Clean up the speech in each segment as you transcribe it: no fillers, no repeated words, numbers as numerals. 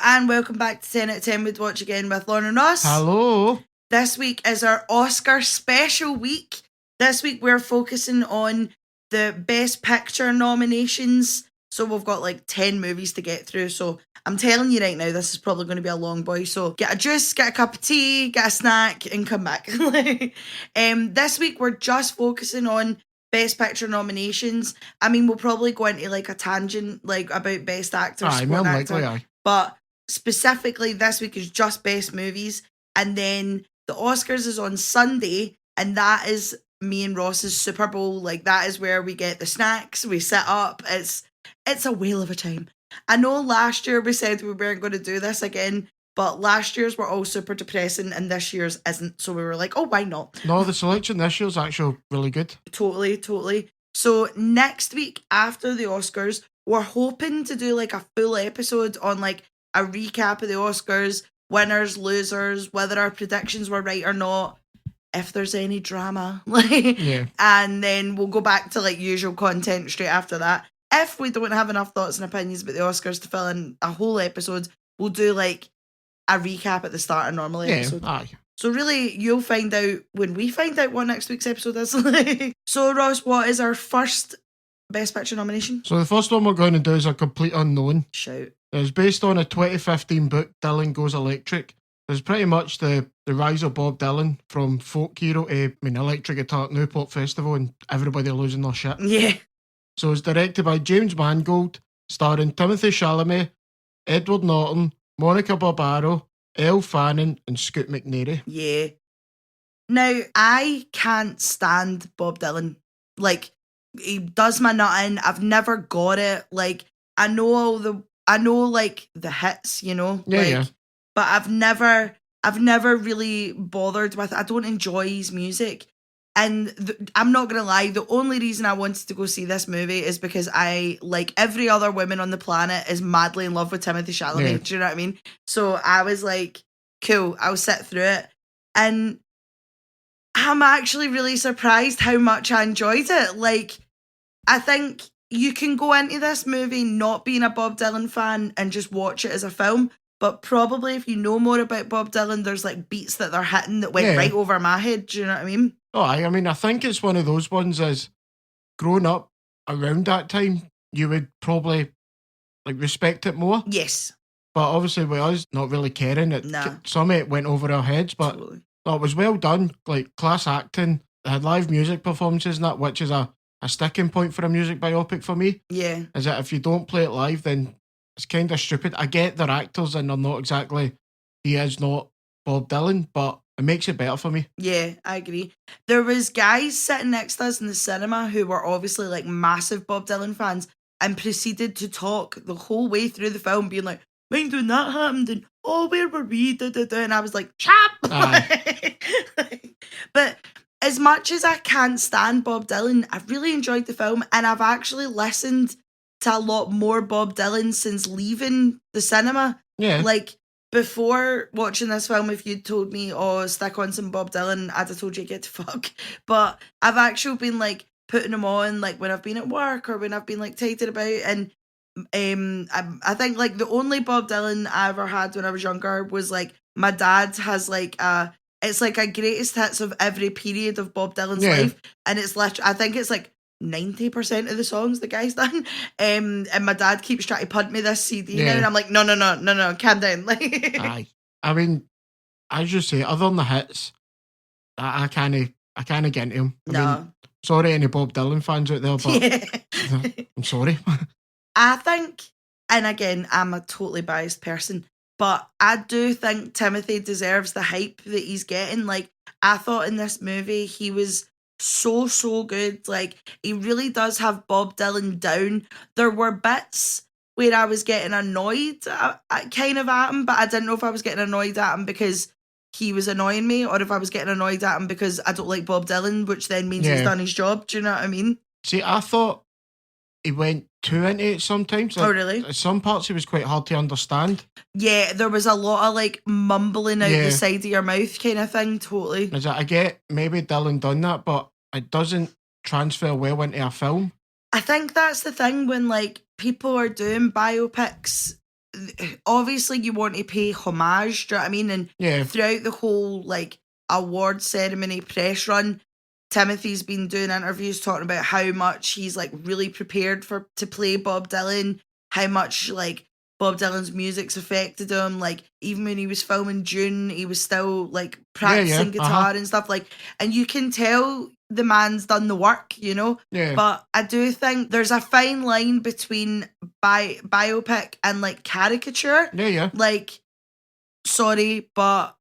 and welcome back to 10 out of 10 with Watch Again with Lauren and Ross. Hello. This week is our Oscar special week. This week we're focusing on the Best Picture nominations. So we've got like 10 movies to get through. So I'm telling you right now, this is probably going to be a long boy. So get a juice, get a cup of tea, get a snack, and come back. This week we're just focusing on Best Picture nominations. I mean, we'll probably go into like a tangent like about Best Actor, Supporting Actor. But specifically this week is just Best Movies. And then the Oscars is on Sunday, and that is me and Ross's Super Bowl. Like, that is where we get the snacks, we sit up. It's a whale of a time. I know last year we said we weren't going to do this again, but last year's were all super depressing and this year's isn't. So we were like, oh, why not? No, the selection this year's actually really good. Totally. So next week after the Oscars, we're hoping to do like a full episode on like a recap of the Oscars, winners, losers, whether our predictions were right or not, if there's any drama. Yeah. And then we'll go back to like usual content straight after that. If we don't have enough thoughts and opinions about the Oscars to fill in a whole episode, we'll do like a recap at the start of normal episode. Aye. So really, you'll find out when we find out what next week's episode is. So Ross, what is our first Best Picture nomination? So the first one we're going to do is a complete unknown. Shout. It's based on a 2015 book, Dylan Goes Electric. It's pretty much the rise of Bob Dylan from folk hero to, electric guitar at Newport Festival and everybody losing their shit. Yeah. So it's directed by James Mangold, starring Timothée Chalamet, Edward Norton, Monica Barbaro, Elle Fanning and Scoot McNairy. Yeah. Now, I can't stand Bob Dylan. Like, he does my nutting. I've never got it. Like, I know like the hits, you know? Yeah. But I've never really bothered with it. I don't enjoy his music. And I'm not going to lie, the only reason I wanted to go see this movie is because I, like every other woman on the planet, is madly in love with Timothée Chalamet. Yeah. Do you know what I mean? So I was like, cool, I'll sit through it. And I'm actually really surprised how much I enjoyed it. Like, I think you can go into this movie not being a Bob Dylan fan and just watch it as a film. But probably if you know more about Bob Dylan, there's like beats that they're hitting that went right over my head. Do you know what I mean? Oh, I mean, I think it's one of those ones as growing up around that time, you would probably like respect it more. Yes. But obviously with us not really caring, some of it went over our heads, but it was well done, like class acting. They had live music performances and that, which is a sticking point for a music biopic for me. Yeah. Is that if you don't play it live, then it's kind of stupid. I get they're actors and they're not exactly, he is not Bob Dylan, but it makes it better for me. Yeah, I agree. There was guys sitting next to us in the cinema who were obviously like massive Bob Dylan fans and proceeded to talk the whole way through the film being like, mind when that happened and where were we? And I was like, chap! But as much as I can't stand Bob Dylan, I've really enjoyed the film and I've actually listened to a lot more Bob Dylan since leaving the cinema. Yeah. Like, before watching this film, if you'd told me, stick on some Bob Dylan, I'd have told you get to fuck. But I've actually been like putting them on like when I've been at work or when I've been like tighted about. And I think like the only Bob Dylan I ever had when I was younger was like my dad has like it's like a greatest hits of every period of Bob Dylan's life, and it's literally, I think it's like 90% of the songs the guy's done. And my dad keeps trying to punt me this CD now, and I'm like, no, calm down. Like, aye. I mean, as you say, other than the hits, I can't get into him. I mean, sorry any Bob Dylan fans out there, but I'm sorry. I think, and again, I'm a totally biased person, but I do think Timothy deserves the hype that he's getting. Like, I thought in this movie he was so good. Like, he really does have Bob Dylan down. There were bits where I was getting annoyed kind of at him, but I didn't know if I was getting annoyed at him because he was annoying me or if I was getting annoyed at him because I don't like Bob Dylan, which then means he's done his job. Do you know what I mean? See, I thought he went too into it sometimes. Like, really? Some parts it was quite hard to understand. Yeah, there was a lot of like mumbling out the side of your mouth kind of thing, totally. Is that, I get maybe Dylan done that, but it doesn't transfer well into a film. I think that's the thing when like people are doing biopics obviously you want to pay homage, do you know what I mean? And throughout the whole like award ceremony press run, Timothy's been doing interviews talking about how much he's like really prepared to play Bob Dylan, how much like Bob Dylan's music's affected him. Like even when he was filming Dune, he was still like practicing guitar and stuff. Like, and you can tell the man's done the work, you know. Yeah. But I do think there's a fine line between biopic and like caricature. Yeah. Like, sorry, but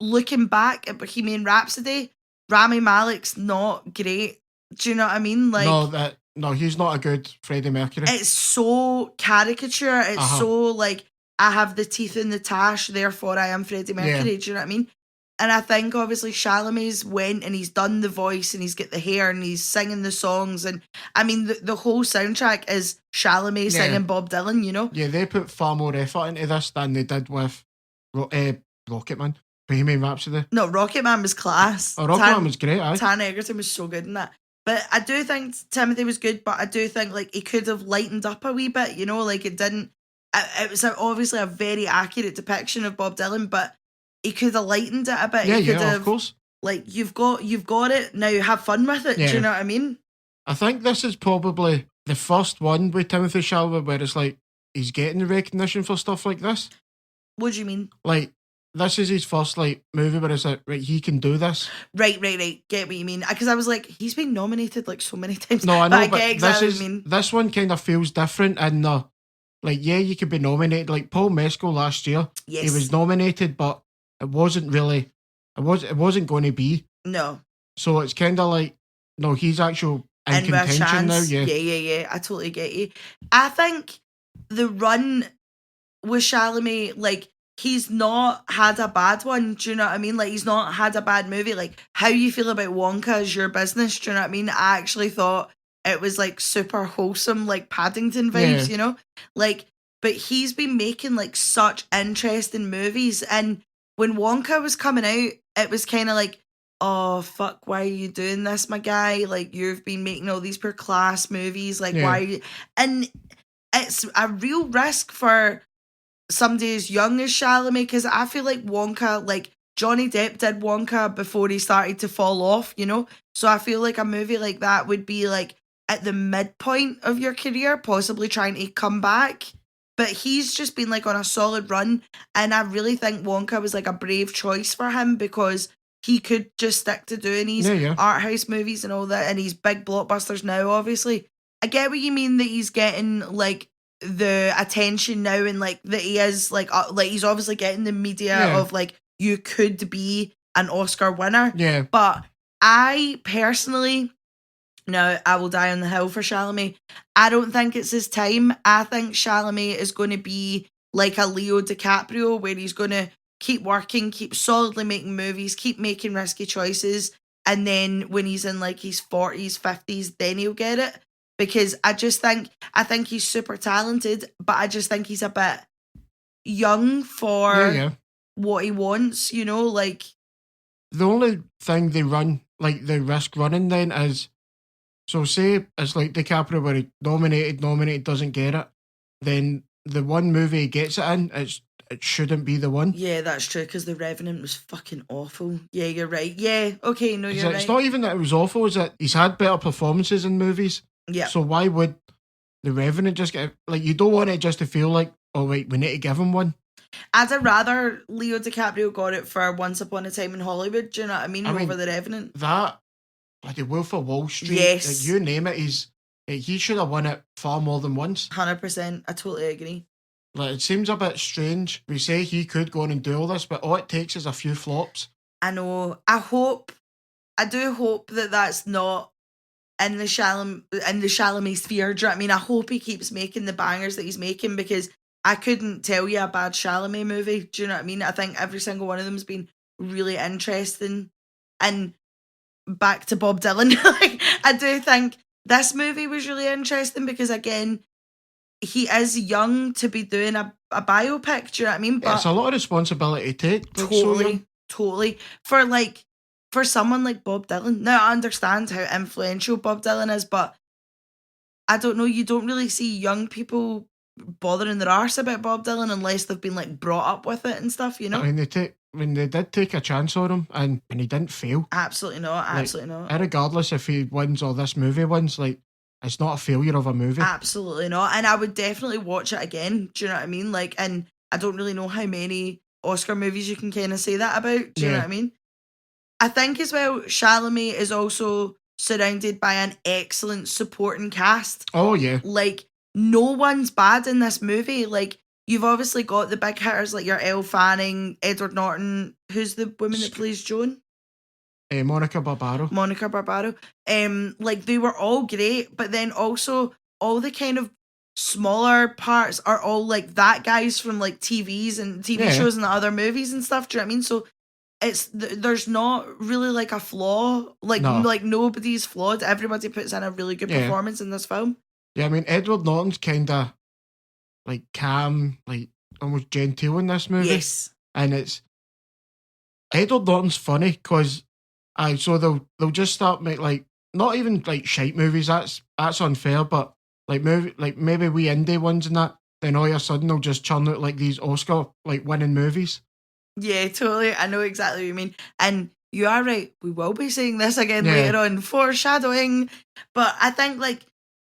looking back at Bohemian Rhapsody, Rami Malek's not great. Do you know what I mean? Like, no, he's not a good Freddie Mercury. It's so caricature. It's so like, I have the teeth in the tash, therefore I am Freddie Mercury. Do you know what I mean? And I think obviously Chalamet's went and he's done the voice and he's got the hair and he's singing the songs. And I mean, the whole soundtrack is Chalamet singing Bob Dylan, you know? Yeah, they put far more effort into this than they did with Rocketman. Bohemian Rhapsody. No, Rocketman was class. Oh, Rocketman was great, aye. Taron Egerton was so good in that. But I do think Timothy was good, but I do think like he could have lightened up a wee bit, you know, like it didn't. It was obviously a very accurate depiction of Bob Dylan, but he could have lightened it a bit. Yeah, of course. Like you've got it now. Have fun with it. Do you know what I mean? I think this is probably the first one with Timothy Chalamet where it's like he's getting the recognition for stuff like this. What do you mean? Like, this is his first like movie where it's like, right, he can do this. Right. Get what you mean? Because I was like, he's been nominated like so many times. No, I know, but I get exactly what you mean. This one kind of feels different and like, yeah, you could be nominated. Like Paul Mescal last year, he was nominated, but it wasn't really, it wasn't going to be. No. So it's kind of like, no, he's actual in contention now. Yeah. I totally get you. I think the run with Chalamet, like, he's not had a bad one. Do you know what I mean? Like, he's not had a bad movie. Like, how you feel about Wonka is your business. Do you know what I mean? I actually thought it was like super wholesome, like Paddington vibes, you know? Like, but he's been making like such interesting movies. And when Wonka was coming out, it was kind of like, oh, fuck, why are you doing this, my guy? Like, you've been making all these per class movies. Like, why are you? And it's a real risk for somebody as young as Chalamet, because I feel like Wonka, like Johnny Depp did Wonka before he started to fall off, you know? So I feel like a movie like that would be like at the midpoint of your career, possibly trying to come back. But he's just been like on a solid run. And I really think Wonka was like a brave choice for him because he could just stick to doing these art house movies and all that. And he's big blockbusters now, obviously. I get what you mean that he's getting like the attention now and like that he is like he's obviously getting the media of like you could be an Oscar winner. Yeah. But I personally, no, I will die on the hill for Chalamet. I don't think it's his time. I think Chalamet is going to be like a Leo DiCaprio where he's going to keep working, keep solidly making movies, keep making risky choices. And then when he's in like his 40s, 50s, then he'll get it. Because I think he's super talented, but I just think he's a bit young for what he wants, you know, like. The only thing they run, like the risk running then is, so say it's like DiCaprio where he nominated, doesn't get it, then the one movie he gets it in, it shouldn't be the one. Yeah, that's true, because The Revenant was fucking awful. Yeah, you're right. Yeah, okay, no, you're right. It's not even that it was awful, it's that he's had better performances in movies. Yeah. So why would The Revenant just get, like, you don't want it just to feel like, oh wait, we need to give him one. I'd rather Leo DiCaprio got it for Once Upon a Time in Hollywood, do you know what I mean, over The Revenant. That, like the Wolf of Wall Street, yes. Like, you name it, he should have won it far more than once. 100%, I totally agree. Like, it seems a bit strange. We say he could go on and do all this, but all it takes is a few flops. I know. I do hope that that's not in the Chalamet sphere. Do you know what I mean? I hope he keeps making the bangers that he's making, because I couldn't tell you a bad Chalamet movie. Do you know what I mean? I think every single one of them has been really interesting. And back to Bob Dylan, like, I do think this movie was really interesting because, again, he is young to be doing a biopic. Do you know what I mean? But it's a lot of responsibility to take. Totally. For someone like Bob Dylan. Now, I understand how influential Bob Dylan is, but I don't know, you don't really see young people bothering their arse about Bob Dylan unless they've been like brought up with it and stuff, you know? I mean, they did take a chance on him and he didn't fail. Absolutely not. Absolutely not. Regardless if he wins or this movie wins, like, it's not a failure of a movie. Absolutely not. And I would definitely watch it again. Do you know what I mean? Like, and I don't really know how many Oscar movies you can kind of say that about. Do you know what I mean? I think as well, Chalamet is also surrounded by an excellent supporting cast. Oh, yeah. Like, no one's bad in this movie. Like, you've obviously got the big hitters like your Elle Fanning, Edward Norton. Who's the woman that plays Joan? Monica Barbaro. Like, they were all great, but then also all the kind of smaller parts are all like that guys from like TVs and TV shows and other movies and stuff. Do you know what I mean? So there's not really like a flaw. Like nobody's flawed. Everybody puts in a really good performance in this film. Yeah, I mean, Edward Norton's kind of like calm, like almost genteel in this movie. Yes. And it's Edward Norton's funny because so they'll just start make like not even like shite movies. That's unfair, but like maybe wee indie ones and that. Then all of a sudden they'll just churn out like these Oscar like winning movies. Yeah, totally. I know exactly what you mean, and you are right. We will be saying this again later on, foreshadowing. But I think like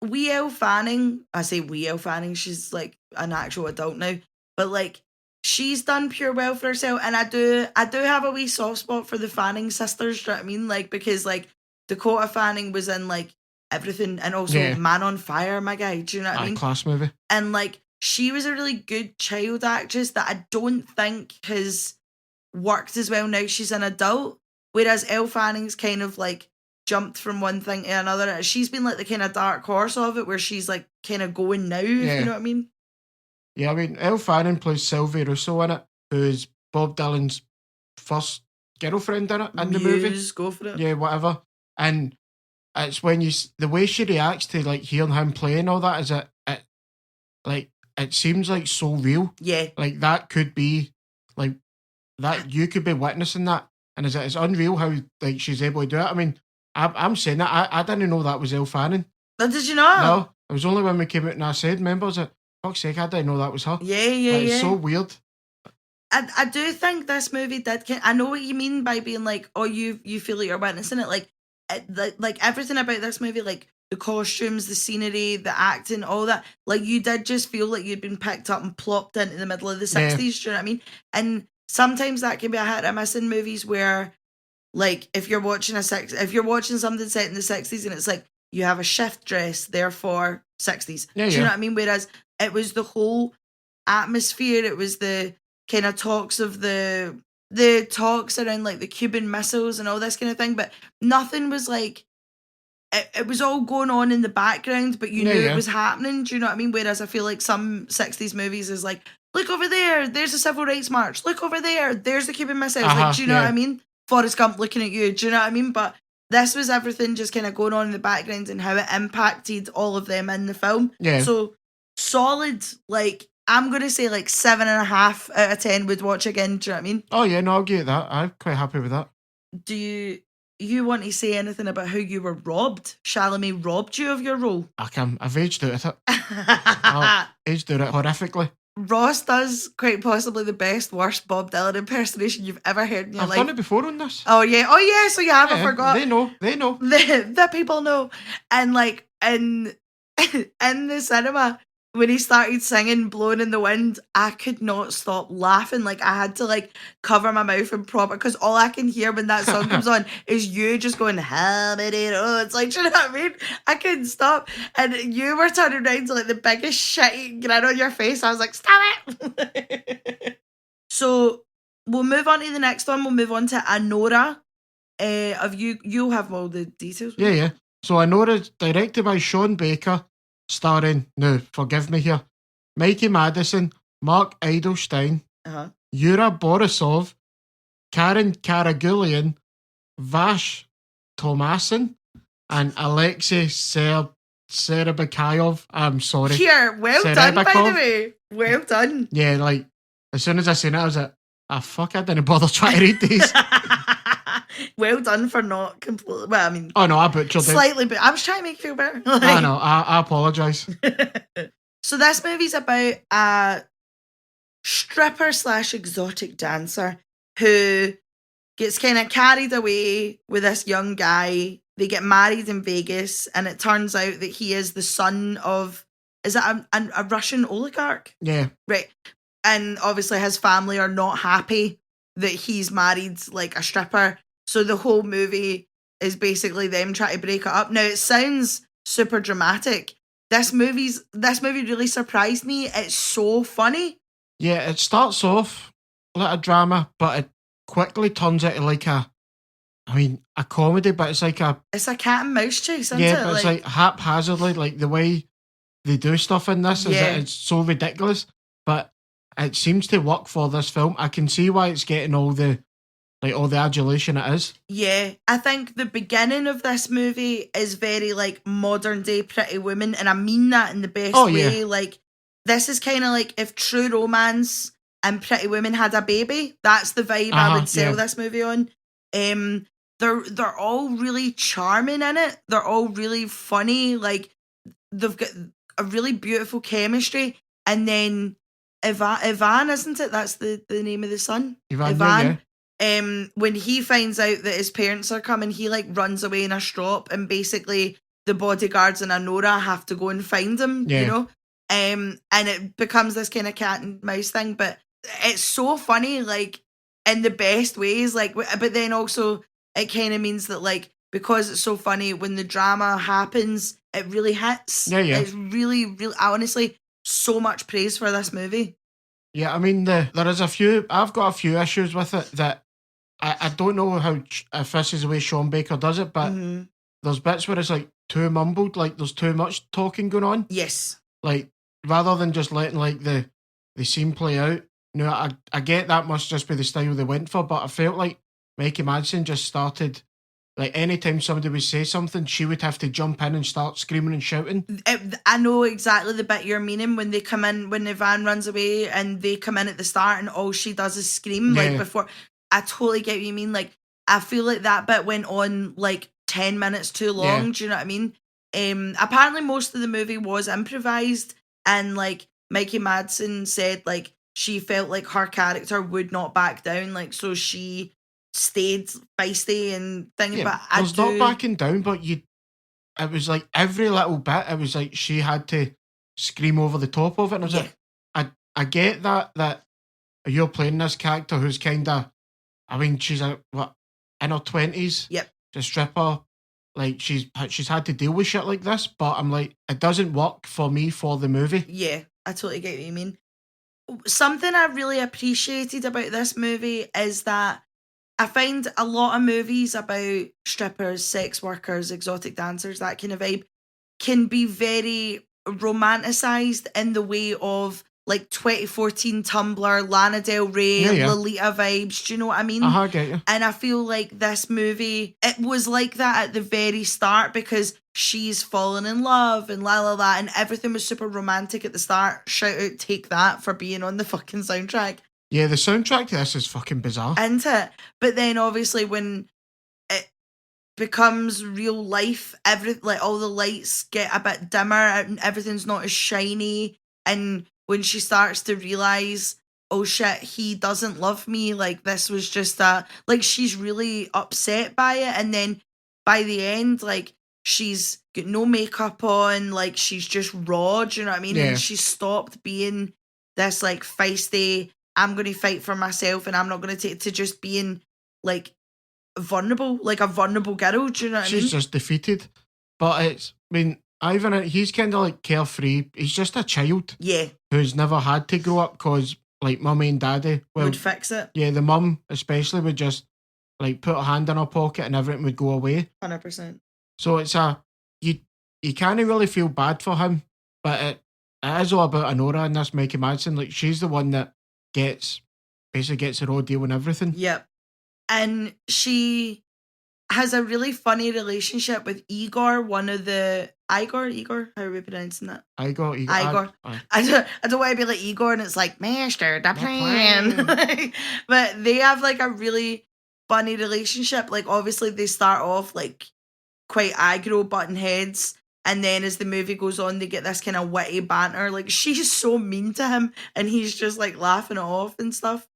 Elle Fanning. I say Elle Fanning. She's like an actual adult now, but like. She's done pure well for herself, and I do have a wee soft spot for the Fanning sisters. Do you know what I mean? Like, because like Dakota Fanning was in like everything, and also Man on Fire, my guy. Do you know what I mean? Class movie. And like she was a really good child actress that I don't think has worked as well now she's an adult. Whereas Elle Fanning's kind of like jumped from one thing to another. She's been like the kind of dark horse of it, where she's like kind of going now. If you know what I mean? Yeah, I mean, Elle Fanning plays Sylvie Russo in it, who's Bob Dylan's first girlfriend in the movie. Go for it. Yeah, whatever. And it's when the way she reacts to like hearing him play and all that is it seems like so real. Yeah. Like that could be like that you could be witnessing that, and it's unreal how like she's able to do it. I mean, I'm saying that I didn't know that was Elle Fanning. Oh, did you not? No, it was only when we came out and I said, "Remember, is it?" Fuck's sake, I didn't know that was her. Yeah. It's so weird. I do think this movie did. I know what you mean by being like, oh, you feel like you're witnessing it. Like everything about this movie, like the costumes, the scenery, the acting, all that. Like you did just feel like you'd been picked up and plopped into the middle of the 60s. Do you know what I mean? And sometimes that can be a hit or miss in movies where, like, if you're watching something set in the 60s and it's like you have a shift dress, therefore 60s. Do you know what I mean? Whereas it was the whole atmosphere. It was the kind of talks of the talks around like the Cuban missiles and all this kind of thing. But nothing was like, it was all going on in the background, but you knew it was happening. Do you know what I mean? Whereas I feel like some 60s movies is like, look over there, there's a civil rights march. Look over there, there's the Cuban missiles. Like, do you know what I mean? Forrest Gump looking at you. Do you know what I mean? But this was everything just kind of going on in the background and how it impacted all of them in the film. Yeah. So solid, like, I'm going to say like 7.5 out of 10 would watch again. Do you know what I mean? Oh, yeah, no, I'll get that. I'm quite happy with that. Do you want to say anything about how you were robbed? Chalamet robbed you of your role? I've aged out of it. I've aged out of it horrifically. Ross does quite possibly the best, worst Bob Dylan impersonation you've ever heard in your life. I've done it before on this. Oh yeah, so you haven't forgot. They know. The people know. And like in the cinema, when he started singing Blowing in the Wind, I could not stop laughing. Like I had to like cover my mouth and proper, because all I can hear when that song comes on is you just going, how many roads? Like, do you know what I mean? I couldn't stop. And you were turning around to like the biggest shitty grin on your face. I was like, stop it. So we'll move on to the next one. We'll move on to Anora. You'll have all the details. Yeah. So Anora's directed by Sean Baker, starring, now forgive me here, Mikey Madison, Mark Eidelstein, Yura Borisov, Karen Karagulian, Vash Tomasin, and Alexei Serebakayov. I'm sorry. Here, well done, by the way. Well done. Yeah, like, as soon as I seen it, I was like, fuck, I didn't bother trying to read these. Well done for not completely. Well, I mean, oh no, I butchered slightly, but I was trying to make you feel better. I know. I apologise. So this movie's about a stripper / exotic dancer who gets kind of carried away with this young guy. They get married in Vegas, and it turns out that he is the son of, is it a Russian oligarch? Yeah. Right. And obviously his family are not happy that he's married like a stripper. So the whole movie is basically them trying to break it up. Now it sounds super dramatic. This movie really surprised me. It's so funny. Yeah, it starts off like a drama, but it quickly turns into like a comedy, but it's like it's a cat and mouse chase, isn't it? Yeah, but it's like haphazardly, like the way they do stuff in this it's so ridiculous, but it seems to work for this film. I can see why it's getting all the adulation it is. Yeah, I think the beginning of this movie is very like modern day Pretty Woman, and I mean that in the best way. Like, this is kind of like if True Romance and Pretty Women had a baby. That's the vibe I would sell this movie on. They're all really charming in it. They're all really funny. Like, they've got a really beautiful chemistry. And then Ivan, isn't it? That's the name of the son. Ivan. Yeah. When he finds out that his parents are coming, he like runs away in a strop, and basically the bodyguards and Anora have to go and find him. Yeah. You know, and it becomes this kind of cat and mouse thing. But it's so funny, like in the best ways. Like, but then also it kind of means that like, because it's so funny, when the drama happens, it really hits. Yeah. It's really, really, honestly, so much praise for this movie. Yeah, I mean, there is I've got a few issues with it that I don't know if this is the way Sean Baker does it, but there's bits where it's like too mumbled, like there's too much talking going on. Yes. Like, rather than just letting like the scene play out. You know, I get that must just be the style they went for, but I felt like Mikey Madsen just started, like anytime somebody would say something, she would have to jump in and start screaming and shouting. I know exactly the bit you're meaning, when they come in, when the van runs away and they come in at the start and all she does is scream. Yeah. Like before. I totally get what you mean. Like, I feel like that bit went on like 10 minutes too long. Yeah. Do you know what I mean? Apparently most of the movie was improvised, and like Mikey Madsen said like she felt like her character would not back down, like so she stayed feisty and thing. Yeah, but not backing down, but it was like every little bit, it was like she had to scream over the top of it. And I was like, I get that you're playing this character who's kind of, I mean, she's in her 20s. Yep. A stripper. Like, she's had to deal with shit like this, but I'm like, it doesn't work for me for the movie. Yeah, I totally get what you mean. Something I really appreciated about this movie is that I find a lot of movies about strippers, sex workers, exotic dancers, that kind of vibe, can be very romanticized in the way of like 2014 Tumblr, Lana Del Rey, Lolita vibes. Do you know what I mean? I get you. And I feel like this movie, it was like that at the very start, because she's fallen in love and la, and everything was super romantic at the start. Shout out Take That for being on the fucking soundtrack. Yeah, the soundtrack to this is fucking bizarre. Isn't it? But then obviously when it becomes real life, like all the lights get a bit dimmer and everything's not as shiny, and when she starts to realise, oh shit, he doesn't love me, like this was just like she's really upset by it, and then by the end, like she's got no makeup on, like she's just raw, do you know what I mean? Yeah. And she's stopped being this like feisty, I'm going to fight for myself and I'm not going to take to just being like vulnerable, like a vulnerable girl, do you know what I mean? She's just defeated. But Ivan, he's kind of like carefree. He's just a child. Yeah. Who's never had to grow up because, like, mummy and daddy would fix it. Yeah, the mum especially would just, like, put a hand in her pocket and everything would go away. 100%. So it's you can't really feel bad for him, but it is all about Anora and this Mikey Madsen. Like, she's the one that basically gets the raw deal and everything. Yep. And she has a really funny relationship with Igor, one of the Igor, how are we pronouncing that? Igor. I don't want to be like Igor and it's like Master the plan. But they have like a really funny relationship. Like obviously they start off like quite aggro, button heads, And then as the movie goes on, they get this kind of witty banter. Like, she's so mean to him, and he's just like laughing it off and stuff.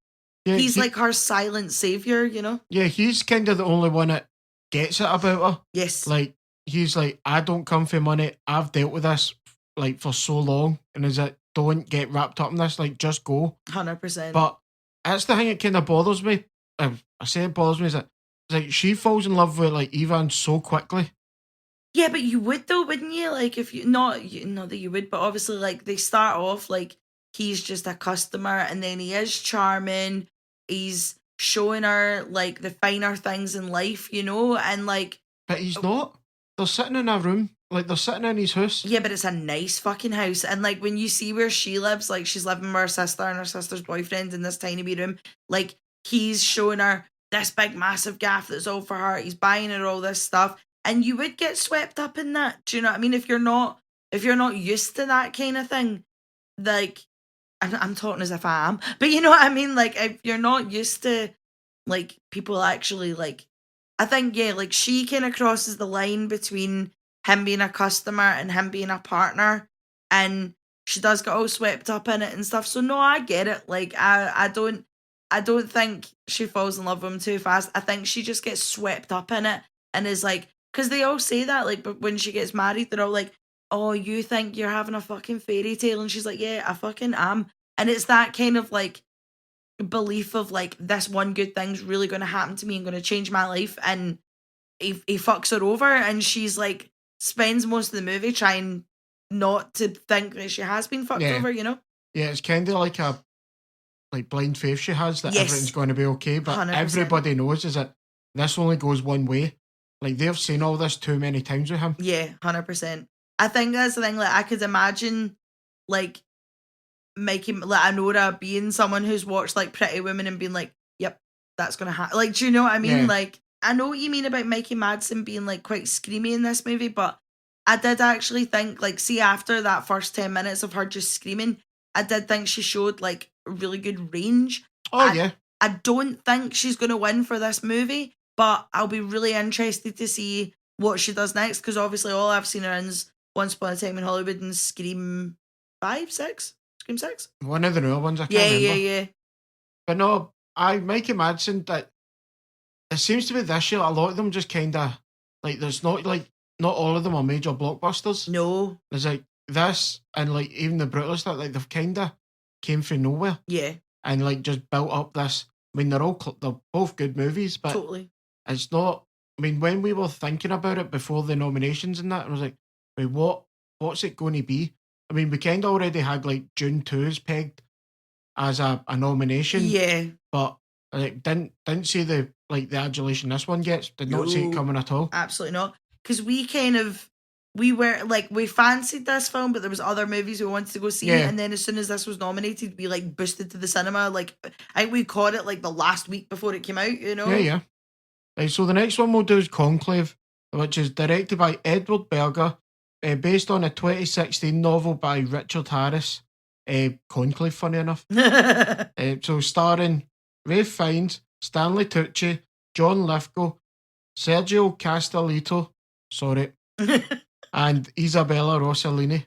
Yeah, he's like her silent savior, you know? Yeah, he's kind of the only one that gets it about her. Yes. Like, he's like, I don't come for money. I've dealt with this like for so long. And is it, don't get wrapped up in this. Like, just go. 100%. But that's the thing that kind of bothers me. I say it bothers me is that it's like she falls in love with like Ivan so quickly. Yeah, but you would though, wouldn't you? Like, if you not that you would, but obviously, like, they start off like he's just a customer, and then he is charming. He's showing her like the finer things in life, you know, and like. But he's not. They're sitting in a room, like they're sitting in his house. Yeah, but it's a nice fucking house, and like when you see where she lives, like she's living with her sister and her sister's boyfriend in this tiny wee room. Like, he's showing her this big massive gaff that's all for her. He's buying her all this stuff. And you would get swept up in that. Do you know what I mean? If you're not used to that kind of thing, like, I'm talking as if I am, but you know what I mean? Like, if you're not used to, like, people actually, like, I think, yeah, like, she kind of crosses the line between him being a customer and him being a partner, and she does get all swept up in it and stuff. So no, I get it. Like, I don't think she falls in love with him too fast. I think she just gets swept up in it and is like, because they all say that, like, but when she gets married, they're all like, oh, you think you're having a fucking fairy tale? And she's like, yeah, I fucking am. And it's that kind of, like, belief of, like, this one good thing's really going to happen to me and going to change my life. And he fucks her over, and she's, like, spends most of the movie trying not to think that she has been fucked over, you know? Yeah, it's kind of like a, like, blind faith she has that everything's going to be okay. But 100%. Everybody knows is that this only goes one way. Like, they've seen all this too many times with him. Yeah, 100%. I think that's the thing. Like, I could imagine, like, making, like, Anora being someone who's watched, like, Pretty Women and being like, yep, that's going to happen. Like, do you know what I mean? Yeah. Like, I know what you mean about Mikey Madsen being, like, quite screamy in this movie, but I did actually think, like, see, after that first 10 minutes of her just screaming, I did think she showed, like, really good range. Yeah. I don't think she's going to win for this movie. But I'll be really interested to see what she does next, because obviously all I've seen her in is Once Upon a Time in Hollywood and Scream 6? Scream 6? One of the newer ones, I can't remember. Yeah. But no, Mikey Madsen, that it seems to be this year, a lot of them just kind of, like, there's not all of them are major blockbusters. No. There's like this, and like even The Brutalist, that like they've kind of came from nowhere. Yeah. And like just built up this. I mean, they're both good movies, but totally. It's not. I mean, when we were thinking about it before the nominations and that, I was like, wait, what's it going to be? I mean, we kind of already had like June 2's pegged as a nomination. Yeah. But like didn't see the adulation this one gets. Did not see it coming at all. Absolutely not. Because we were like, we fancied this film, but there was other movies we wanted to go see, and then as soon as this was nominated, we like boosted to the cinema. Like, I think we caught it like the last week before it came out, you know? Yeah. Right, so the next one we'll do is Conclave, which is directed by Edward Berger, based on a 2016 novel by Richard Harris. Conclave, funny enough. So starring Ralph Fiennes, Stanley Tucci, John Lithgow, Sergio Castellitto, and Isabella Rossellini.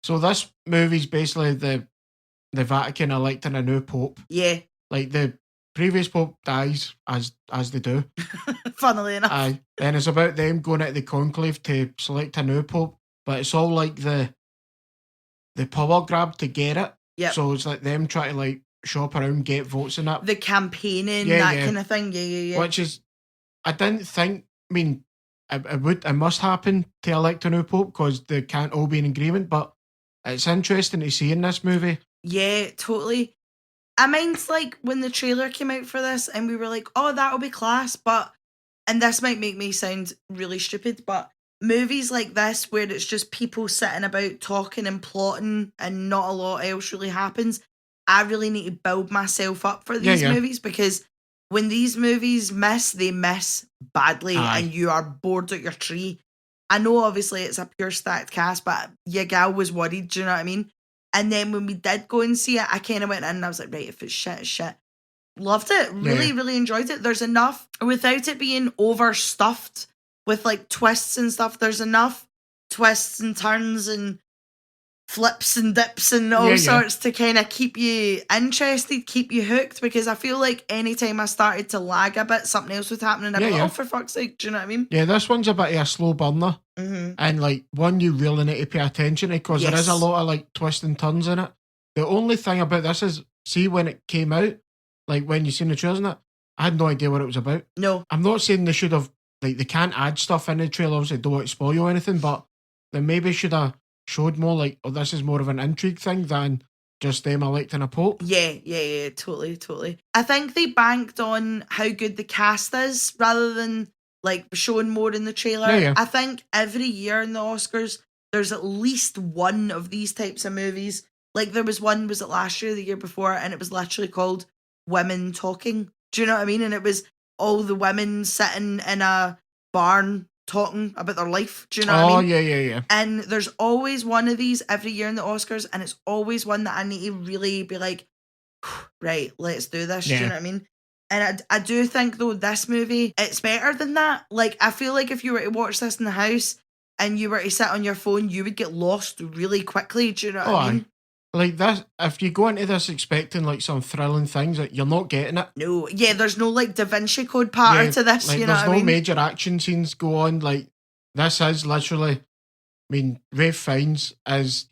So this movie's basically the Vatican electing a new pope. Yeah. Like the previous pope dies, as they do. Funnily enough. And it's about them going at the conclave to select a new pope, but it's all like the power grab to get it. Yeah. So it's like them trying to like shop around, get votes and that. The campaigning, kind of thing. Yeah. Which is, I didn't think. I mean, it must happen to elect a new pope because they can't all be in agreement. But it's interesting to see in this movie. Yeah, totally. I mind like when the trailer came out for this and we were like, oh, that'll be class, and this might make me sound really stupid, but movies like this where it's just people sitting about talking and plotting and not a lot else really happens, I really need to build myself up for these movies, because when these movies miss, they miss badly. And you are bored at your tree. I know obviously it's a pure stacked cast, but your gal was worried, do you know what I mean? And then when we did go and see it, I kind of went in and I was like, right, if it's shit, it's shit. Loved it. Really, really enjoyed it. There's enough, without it being overstuffed, with like twists and stuff. There's enough twists and turns and flips and dips and all sorts to kind of keep you interested, keep you hooked, because I feel like anytime I started to lag a bit, something else was happening. I'd be like, oh, for fuck's sake, do you know what I mean? Yeah, this one's a bit of a slow burner. And like one you really need to pay attention to, because there is a lot of like twists and turns in it. The only thing about this is, see, when it came out, like when you seen the trailers in it, I had no idea what it was about. No. I'm not saying they should have, like, they can't add stuff in the trailer, obviously don't want to spoil you or anything, but they maybe should have showed more like, oh, this is more of an intrigue thing than just them electing a pope. Yeah, totally. I think they banked on how good the cast is rather than like showing more in the trailer. I think every year in the Oscars, there's at least one of these types of movies. Like there was one, was it last year, the year before, and it was literally called Women Talking. Do you know what I mean? And it was all the women sitting in a barn talking about their life. Do you know what I mean? Yeah. And there's always one of these every year in the Oscars, and it's always one that I need to really be like, right, let's do this. Do you know what I mean? And I do think, though, this movie, it's better than that. Like, I feel like if you were to watch this in the house and you were to sit on your phone, you would get lost really quickly. Do you know what I mean? Like this, if you go into this expecting like some thrilling things, like, you're not getting it. No, there's no like Da Vinci Code part to this. Like, you know there's what I mean? no major action scenes go on. Like, this is literally, I mean, Ralph Fiennes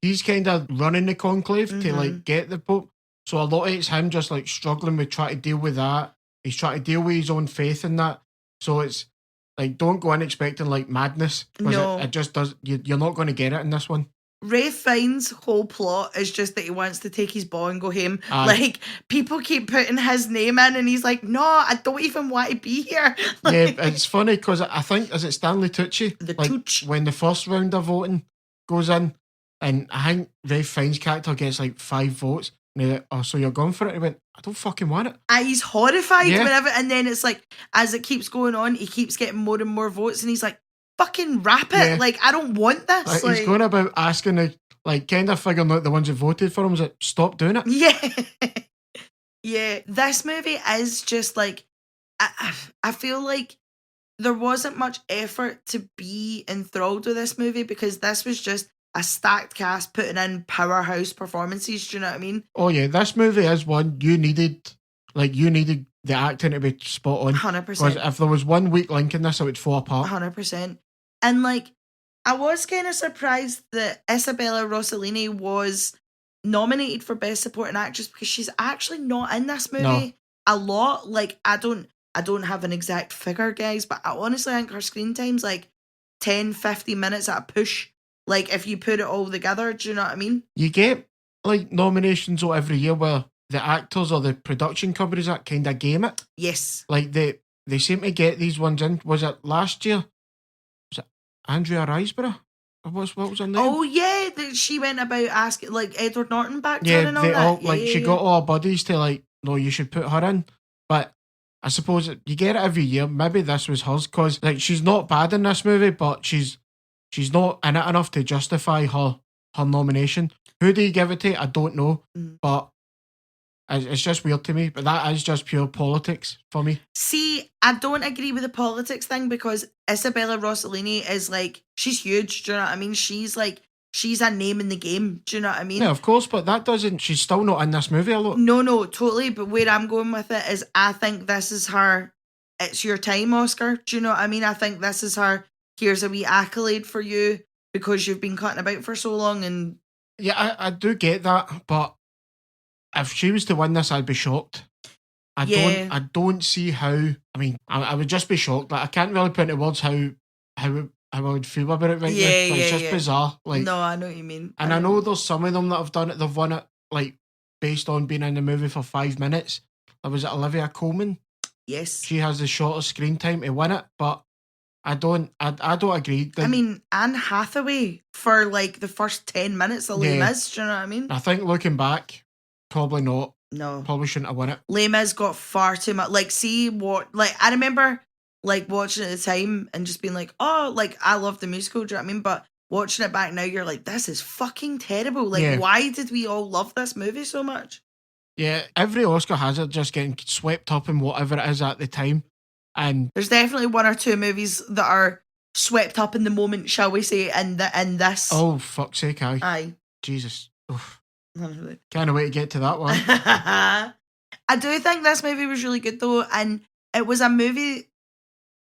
he's kind of running the conclave to like get the Pope. So a lot of it's him just like struggling with trying to deal with that. He's trying to deal with his own faith in that. So it's like, don't go in expecting like madness, because it just does. You're not going to get it in this one. Ralph Fiennes' whole plot is just that he wants to take his ball and go home. Like, people keep putting his name in and he's like, no, I don't even want to be here. Like, yeah, it's funny because I think, is it Stanley Tucci? Tucci. When the first round of voting goes in, and I think Ralph Fiennes' character gets like 5 votes, and he's like, oh, so you're going for it? He went, I don't fucking want it. He's horrified whenever, and then it's like, as it keeps going on, he keeps getting more and more votes, and he's like, fucking wrap it. Like, I don't want this. Like, he's going about asking the, like, kind of figuring out the ones that voted for him, was like, stop doing it. Yeah. This movie is just like, I feel like there wasn't much effort to be enthralled with this movie, because this was just a stacked cast putting in powerhouse performances. Do you know what I mean? Oh yeah, this movie is one you needed the acting to be spot on. 100%. Because if there was one weak link in this, it would fall apart. 100%. And like, I was kind of surprised that Isabella Rossellini was nominated for Best Supporting Actress, because she's actually not in this movie a lot. Like, I don't have an exact figure, guys, but I honestly think her screen time's like 10-15 minutes at a push. Like, if you put it all together, do you know what I mean? You get like nominations every year where the actors or the production companies that kind of game it. Yes. Like, they seem to get these ones in. Was it last year? Was it Andrea Riseborough? What was her name? Oh yeah, she went about asking like Edward Norton back to her and all they that. all like she got all her buddies to like, no, you should put her in. But I suppose you get it every year. Maybe this was hers, because like, she's not bad in this movie, but she's not in it enough to justify her nomination. Who do you give it to? I don't know, but it's just weird to me. But that is just pure politics for me. See, I don't agree with the politics thing, because Isabella Rossellini is like, she's huge. Do you know what I mean? She's a name in the game. Do you know what I mean? Yeah, of course, but that doesn't. She's still not in this movie a lot. No, totally. But where I'm going with it is, I think this is her. It's your time, Oscar. Do you know what I mean? I think this is her. Here's a wee accolade for you because you've been cutting about for so long. And yeah, I do get that, but if she was to win this, I'd be shocked. I don't see how. I mean, I would just be shocked. Like, I can't really put into words how I would feel about it right now. It's just bizarre. Like, no, I know what you mean. And I know there's some of them that have done it. They've won it like based on being in the movie for 5 minutes. Was it Olivia Colman? Yes. She has the shortest screen time to win it, but I don't agree. I mean, Anne Hathaway for like the first 10 minutes of Les Mis, do you know what I mean? I think looking back, probably not. No. Probably shouldn't have won it. Les Mis got far too much. Like, I remember like watching it at the time and just being like, oh, like, I love the musical, do you know what I mean? But watching it back now, you're like, this is fucking terrible. Like, why did we all love this movie so much? Yeah, every Oscar has it just getting swept up in whatever it is at the time. And there's definitely one or two movies that are swept up in the moment, shall we say, in this. Oh, fuck's sake, aye. Aye. Jesus. Oof. Can't wait to get to that one. I do think this movie was really good, though, and it was a movie,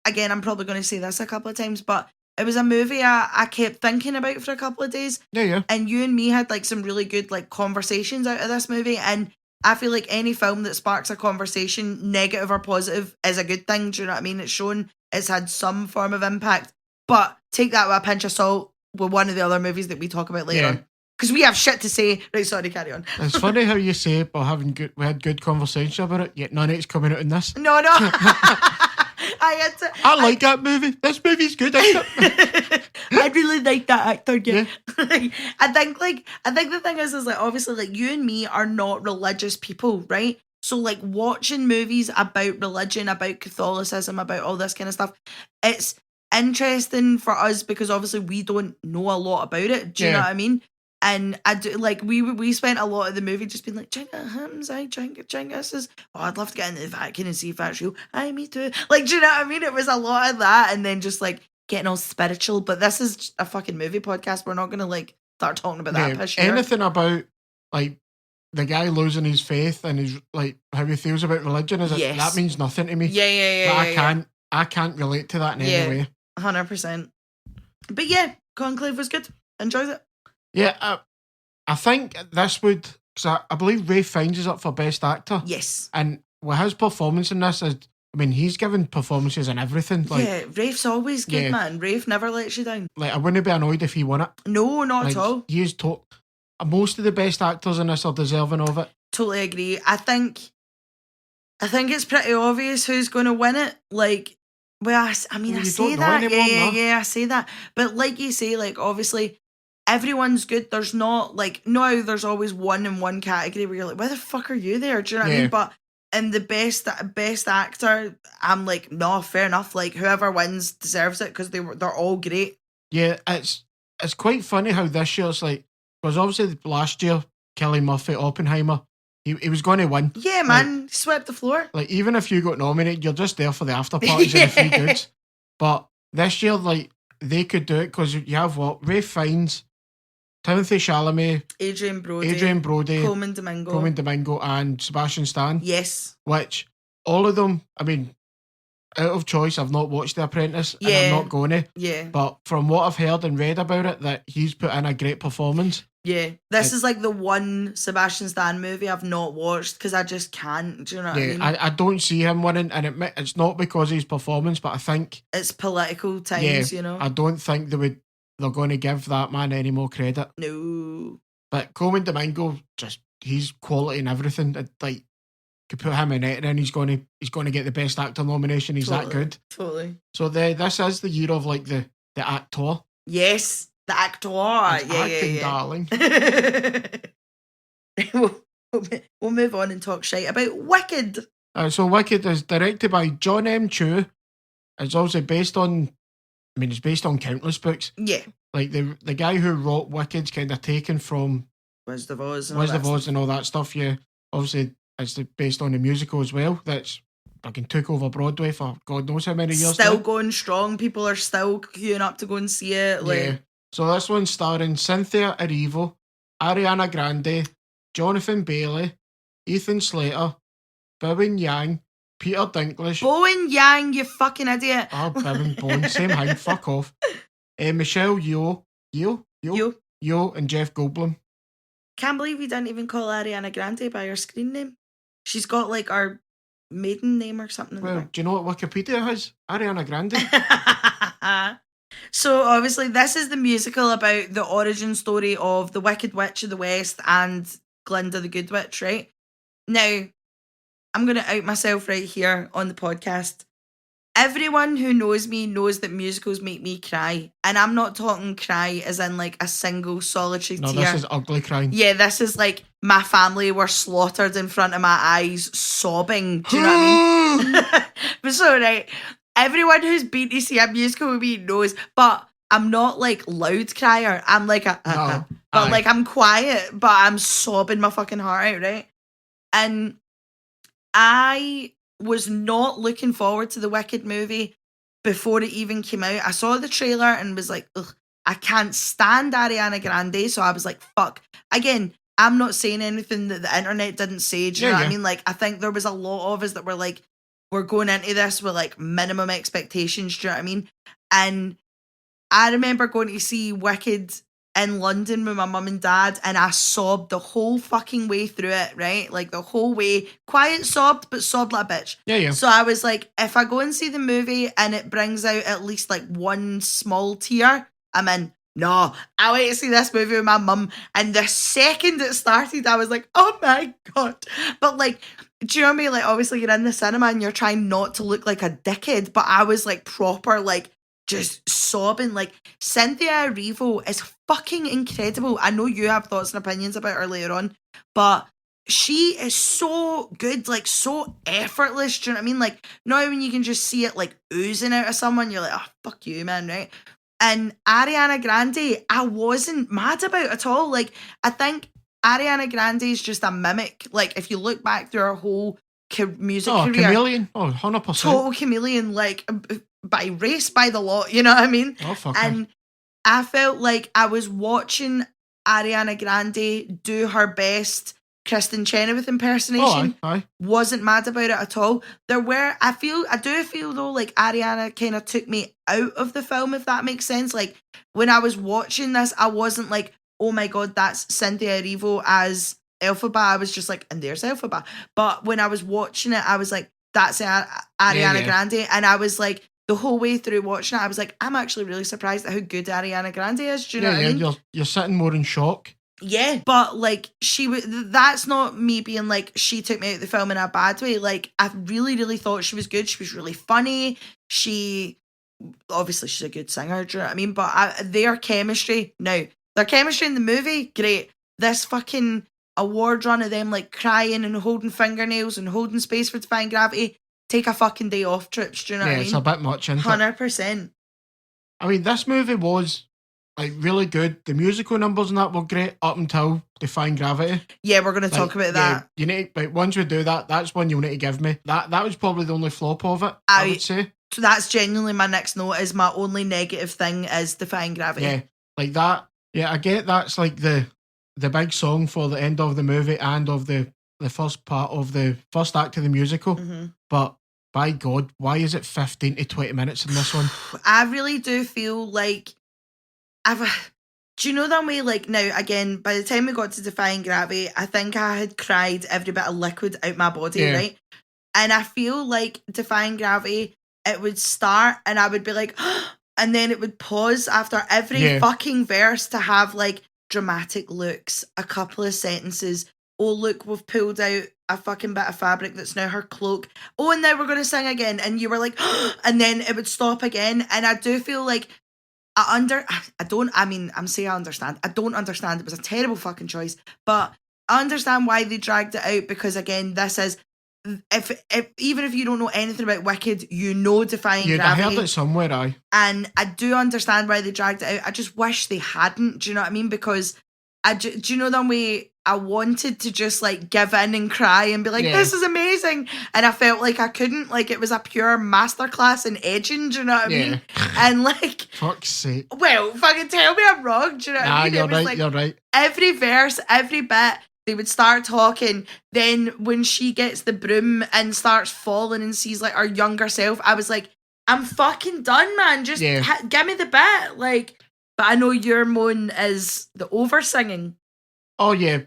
again, I'm probably going to say this a couple of times, but it was a movie I kept thinking about for a couple of days. Yeah. And you and me had, like, some really good, like, conversations out of this movie, and I feel like any film that sparks a conversation, negative or positive, is a good thing. Do you know what I mean? It's shown it's had some form of impact. But take that with a pinch of salt with one of the other movies that we talk about later on. Because we have shit to say. Right, sorry, carry on. It's funny how you say we had good conversation about it, yet none of it's coming out in this. No. I like that movie. This movie's good, isn't it? I really like that actor. Yeah. I think the thing is like, obviously, like, you and me are not religious people, right? So, like, watching movies about religion, about Catholicism, about all this kind of stuff, it's interesting for us because obviously we don't know a lot about it. Do you know what I mean? And I do, like, we spent a lot of the movie just being like, Chingus. Oh, I'd love to get into the Vatican and see if that's real. Aye, me too. Like, do you know what I mean? It was a lot of that, and then just like getting all spiritual. But this is a fucking movie podcast. We're not gonna like start talking about that pish here. Anything about like the guy losing his faith and his like how he feels about religion that means nothing to me. Yeah. I can't relate to that in any way. 100%. But yeah, Conclave was good. Enjoyed it. Yeah, I think this would, because I believe Ralph Fiennes is up for Best Actor. Yes. And with his performance in this, he's given performances and everything. Like, yeah, Ralph's always good, man. Ralph never lets you down. Like, I wouldn't be annoyed if he won it. No, not at all. Most of the best actors in this are deserving of it. Totally agree. I think it's pretty obvious who's going to win it. Like, well, I say that. Yeah, I say that. But like you say, like, obviously, everyone's good. There's not, like, no, there's always one in one category where you're like, why the fuck are you there? Do you know what I mean? But in the best actor, I'm like, no, fair enough. Like, whoever wins deserves it because they're all great. Yeah, it's quite funny how this year's like, because obviously last year, Cillian Murphy, Oppenheimer, he was going to win. Yeah, man, like, swept the floor. Like, even if you got nominated, you're just there for the after parties and the free goods. But this year, like, they could do it because you have Ralph Fiennes, Timothée Chalamet, Adrian Brody, Coleman Domingo, and Sebastian Stan. Yes. Which, all of them, I mean, out of choice, I've not watched The Apprentice, and I'm not going to. Yeah. But from what I've heard and read about it, that he's put in a great performance. Yeah. This is like the one Sebastian Stan movie I've not watched because I just can't. Do you know what I mean? I don't see him winning, and it's not because of his performance, but I think it's political times, you know? I don't think they're going to give that man any more credit. No. But Coleman Domingo, he's quality and everything. Like, could put him in it, and he's going to get the best actor nomination. He's that good. Totally. So this is the year of like the actor. Yes, the actor. Acting, darling. We'll move on and talk shite about Wicked. So Wicked is directed by John M. Chu. It's also based on countless books. Yeah. Like the guy who wrote Wicked's kind of taken from Wizard of Oz and all that stuff. Yeah. Obviously, it's based on the musical as well. That's fucking took over Broadway for God knows how many years. Still going strong. People are still queuing up to go and see it. Like. Yeah. So this one's starring Cynthia Erivo, Ariana Grande, Jonathan Bailey, Ethan Slater, Bowen Yang, Peter Dinklage. Bowen Yang, you fucking idiot. Oh, Bowen, same thing, fuck off. Michelle Yeoh, and Jeff Goldblum. Can't believe we didn't even call Ariana Grande by her screen name. She's got like our maiden name or something. Well, do you know what Wikipedia has? Ariana Grande. So obviously this is the musical about the origin story of the Wicked Witch of the West and Glinda the Good Witch, right? Now, I'm going to out myself right here on the podcast. Everyone who knows me knows that musicals make me cry. And I'm not talking cry as in like a single solitary tear. No, this is ugly crying. Yeah, this is like my family were slaughtered in front of my eyes, sobbing. Do you know what I mean? But so, right, everyone who's been to see a musical with me knows, but I'm not like loud crier. I'm like like I'm quiet, but I'm sobbing my fucking heart out, right? And I was not looking forward to the Wicked movie before it even came out. I saw the trailer and was like, ugh, I can't stand Ariana Grande. So I was like, fuck. Again, I'm not saying anything that the internet didn't say. Do you know what I mean? Like, I think there was a lot of us that were like, we're going into this with like minimum expectations. Do you know what I mean? And I remember going to see Wicked in London with my mum and dad, and I sobbed the whole fucking way through it, right? Like the whole way. Quiet sobbed, but sobbed like a bitch. Yeah. So I was like, if I go and see the movie and it brings out at least like one small tear, I'm in. No, I went to see this movie with my mum, and the second it started, I was like, oh my God. But like, do you know what I mean? Like, obviously you're in the cinema and you're trying not to look like a dickhead, but I was like proper, like, just sobbing. Like, Cynthia Erivo is fucking incredible. I know you have thoughts and opinions about her later on, but she is so good, like so effortless. Do you know what I mean? Like, not when you can just see it like oozing out of someone, you're like, oh, fuck you, man, right? And Ariana Grande, I wasn't mad about at all. Like, I think Ariana Grande is just a mimic. Like, if you look back through her whole music career. Chameleon. 100%. Total chameleon, like, by race, by the law, you know what I mean? Oh, fuck. And I felt like I was watching Ariana Grande do her best Kristen Chenoweth impersonation. Oh, aye. Wasn't mad about it at all. I do feel though like Ariana kind of took me out of the film, if that makes sense. Like, when I was watching this, I wasn't like, oh my God, that's Cynthia Erivo as Elphaba. I was just like, and there's Elphaba. But when I was watching it, I was like, that's Ariana Grande. And I was like, the whole way through watching it, I was like, I'm actually really surprised at how good Ariana Grande is. Do you know what I mean? You're sitting more in shock. Yeah, but like that's not me being like she took me out of the film in a bad way. Like, I really, really thought she was good. She was really funny. Obviously she's a good singer. Do you know what I mean? But their chemistry in the movie, great. This fucking award run of them like crying and holding fingernails and holding space for Defying Gravity. Take a fucking day off trips. Do you know what I mean? It's a bit much, isn't it? 100%. I mean, this movie was like really good. The musical numbers and that were great up until Defying Gravity. Yeah, we're going to talk about that. You need, but once we do that, that's one you'll need to give me. That was probably the only flop of it, I would say. So that's genuinely my next note. Is my only negative thing is Defying Gravity. Yeah, like that. Yeah, I get that's like the big song for the end of the movie and of the first part of the first act of the musical. Mm-hmm. But by God, why is it 15 to 20 minutes in this one? I really do feel like do you know that way? Like, now, again, by the time we got to Defying Gravity, I think I had cried every bit of liquid out my body, right? And I feel like Defying Gravity, it would start and I would be like, and then it would pause after every fucking verse to have like dramatic looks, a couple of sentences. Oh, look, we've pulled out a fucking bit of fabric that's now her cloak. Oh, and now we're going to sing again. And you were like, and then it would stop again. And I do feel like I'm saying I understand. I don't understand. It was a terrible fucking choice. But I understand why they dragged it out because, again, this is, even if you don't know anything about Wicked, you know Defying Gravity. I heard it somewhere, aye. And I do understand why they dragged it out. I just wish they hadn't. Do you know what I mean? Because do you know that way? I wanted to just like give in and cry and be like, this is amazing. And I felt like I couldn't, like it was a pure masterclass in edging, do you know what I mean? And like, fuck's sake. Well, fucking tell me I'm wrong, do you know what I mean? You're right. Every verse, every bit, they would start talking. Then when she gets the broom and starts falling and sees like her younger self, I was like, I'm fucking done, man. Just give me the bit. Like, but I know your moan is the over singing. Oh yeah.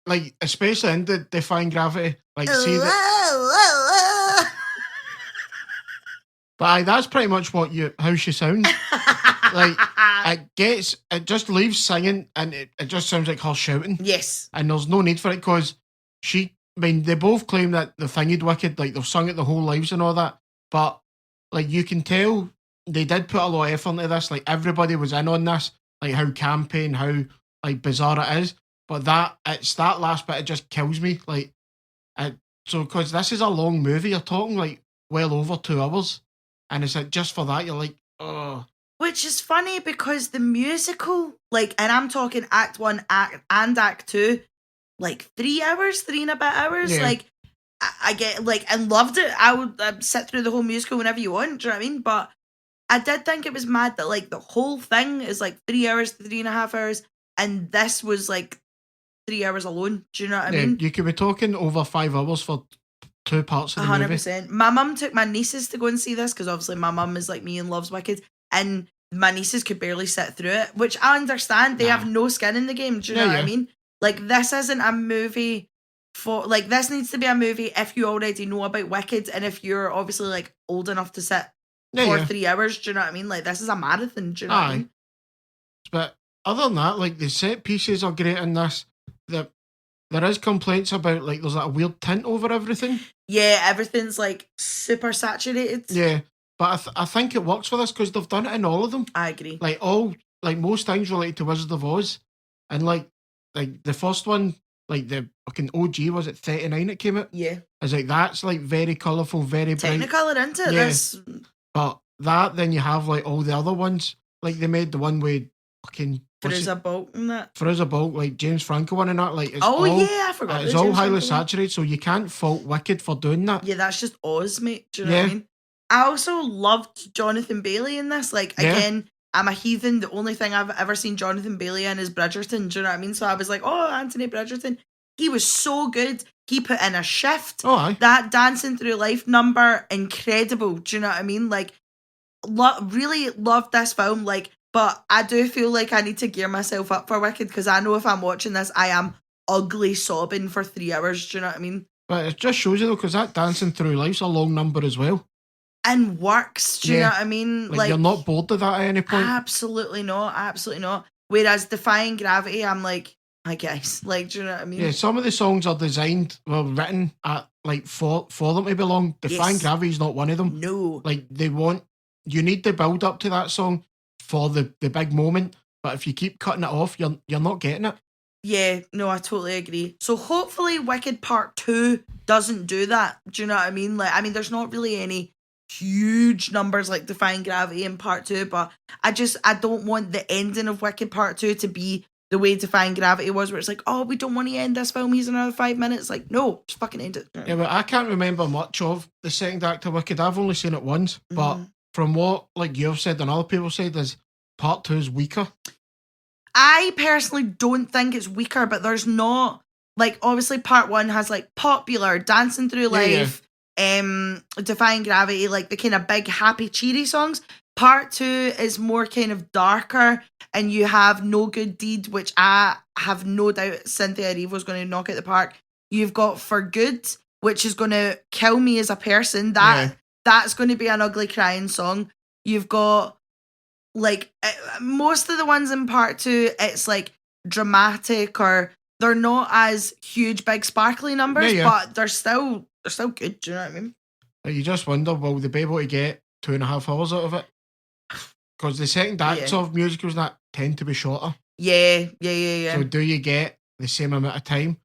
Like, especially in the Defying Gravity. Like, see that. But aye, that's pretty much how she sounds. Like, it just leaves singing and it just sounds like her shouting. Yes. And there's no need for it because they both claim that the thingied Wicked, like, they've sung it their whole lives and all that. But, like, you can tell they did put a lot of effort into this. Like, everybody was in on this. Like, how campy and how, like, bizarre it is. But it's that last bit, it just kills me. Like, so because this is a long movie, you're talking like well over 2 hours, and it's like just for that you're like, oh. Which is funny because the musical, like, and I'm talking Act 1 and Act 2, like 3 hours, 3 and a bit hours. Yeah. Like, I get like and loved it. I would sit through the whole musical whenever you want. Do you know what I mean? But I did think it was mad that like the whole thing is like 3 hours to 3.5 hours, and this was like 3 hours alone. Do you know what I mean? You could be talking over 5 hours for 2 parts of the movie. 100%. My mum took my nieces to go and see this because obviously my mum is like me and loves Wicked, and my nieces could barely sit through it, which I understand. They have no skin in the game. Do you know what I mean? Like, this isn't a movie for, like, this needs to be a movie if you already know about Wicked and if you're obviously like old enough to sit for 3 hours. Do you know what I mean? Like, this is a marathon. Do you know what I mean? But other than that, like, the set pieces are great in this. There is complaints about, like, there's like a weird tint over everything. Yeah, everything's like super saturated. Yeah, but I think it works for this because they've done it in all of them. I agree. Like most things related to Wizard of Oz, and like the first one, like the fucking OG, was it 39 it came out? Yeah. It's like that's like very colourful, very bright. Technicolor into it. Yeah. But then you have like all the other ones. Like they made the one with fucking Fruza Balk and that. Fruza Balk, like James Franco one and that. Like it's I forgot. It's all highly saturated, so you can't fault Wicked for doing that. Yeah, that's just Oz, mate. Do you know what I mean? I also loved Jonathan Bailey in this. Like, again, I'm a heathen. The only thing I've ever seen Jonathan Bailey in is Bridgerton. Do you know what I mean? So I was like, oh, Anthony Bridgerton. He was so good. He put in a shift. Oh, aye. That Dancing Through Life number, incredible. Do you know what I mean? Like, really loved this film. Like, but I do feel like I need to gear myself up for Wicked because I know if I'm watching this, I am ugly sobbing for 3 hours. Do you know what I mean? But it just shows you though, because that Dancing Through Life's a long number as well. And works. Do you know what I mean? Like you're not bored of that at any point. Absolutely not. Absolutely not. Whereas Defying Gravity, I'm like, I guess. Like, do you know what I mean? Yeah, some of the songs are written at like for them to belong. Defying Gravity is not one of them. No. Like you need the build up to that song for the big moment. But if you keep cutting it off, you're not getting it. Yeah, no, I totally agree. So hopefully Wicked Part 2 doesn't do that. Do you know what I mean? Like, I mean, there's not really any huge numbers like Defying Gravity in Part 2, but I don't want the ending of Wicked Part 2 to be the way Defying Gravity was, where it's like, oh, we don't want to end this film, he's another 5 minutes. Like, no, just fucking end it. Yeah, but I can't remember much of the second act of Wicked. I've only seen it once, but from what like you've said and other people said, is Part 2 is weaker. I personally don't think it's weaker, but there's not, like, obviously Part 1 has like popular, Dancing Through Life, Defying Gravity, like the kind of big happy cheery songs. Part 2 is more kind of darker, and you have No Good Deed, which I have no doubt Cynthia Erivo's going to knock out the park. You've got For Good, which is going to kill me as a person. That's going to be an ugly crying song. You've got like most of the ones in Part 2, it's like dramatic, or they're not as huge, big, sparkly numbers, but they're still good. Do you know what I mean? You just wonder, will they be able to get 2.5 hours out of it? Because the second acts of musicals that tend to be shorter. Yeah. So do you get the same amount of time?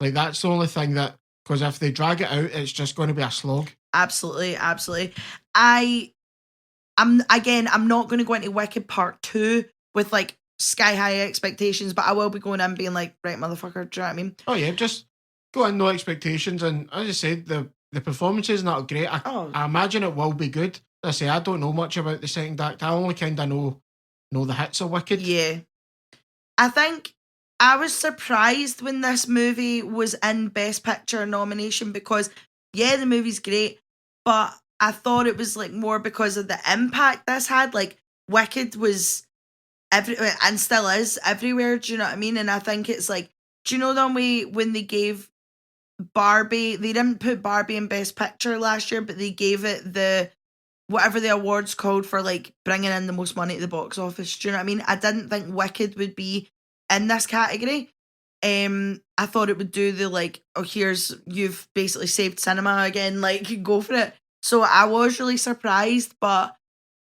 Like, that's the only thing that, because if they drag it out, it's just going to be a slog. Absolutely. I'm not going to go into Wicked Part 2 with like sky high expectations, but I will be going in being like, right, motherfucker, do you know what I mean? Oh yeah, just go in no expectations, and as I said, the performances not great. I imagine it will be good. I say I don't know much about the second act. I only kind of know the hits of Wicked. Yeah, I think I was surprised when this movie was in Best Picture nomination because the movie's great, but I thought it was like more because of the impact this had. Like, Wicked was everywhere and still is everywhere. Do you know what I mean? And I think it's like, do you know the way when they gave Barbie, they didn't put Barbie in Best Picture last year, but they gave it the whatever the awards called for like bringing in the most money to the box office. Do you know what I mean? I didn't think Wicked would be in this category. I thought it would do the like, oh, you've basically saved cinema again, like go for it. So I was really surprised, but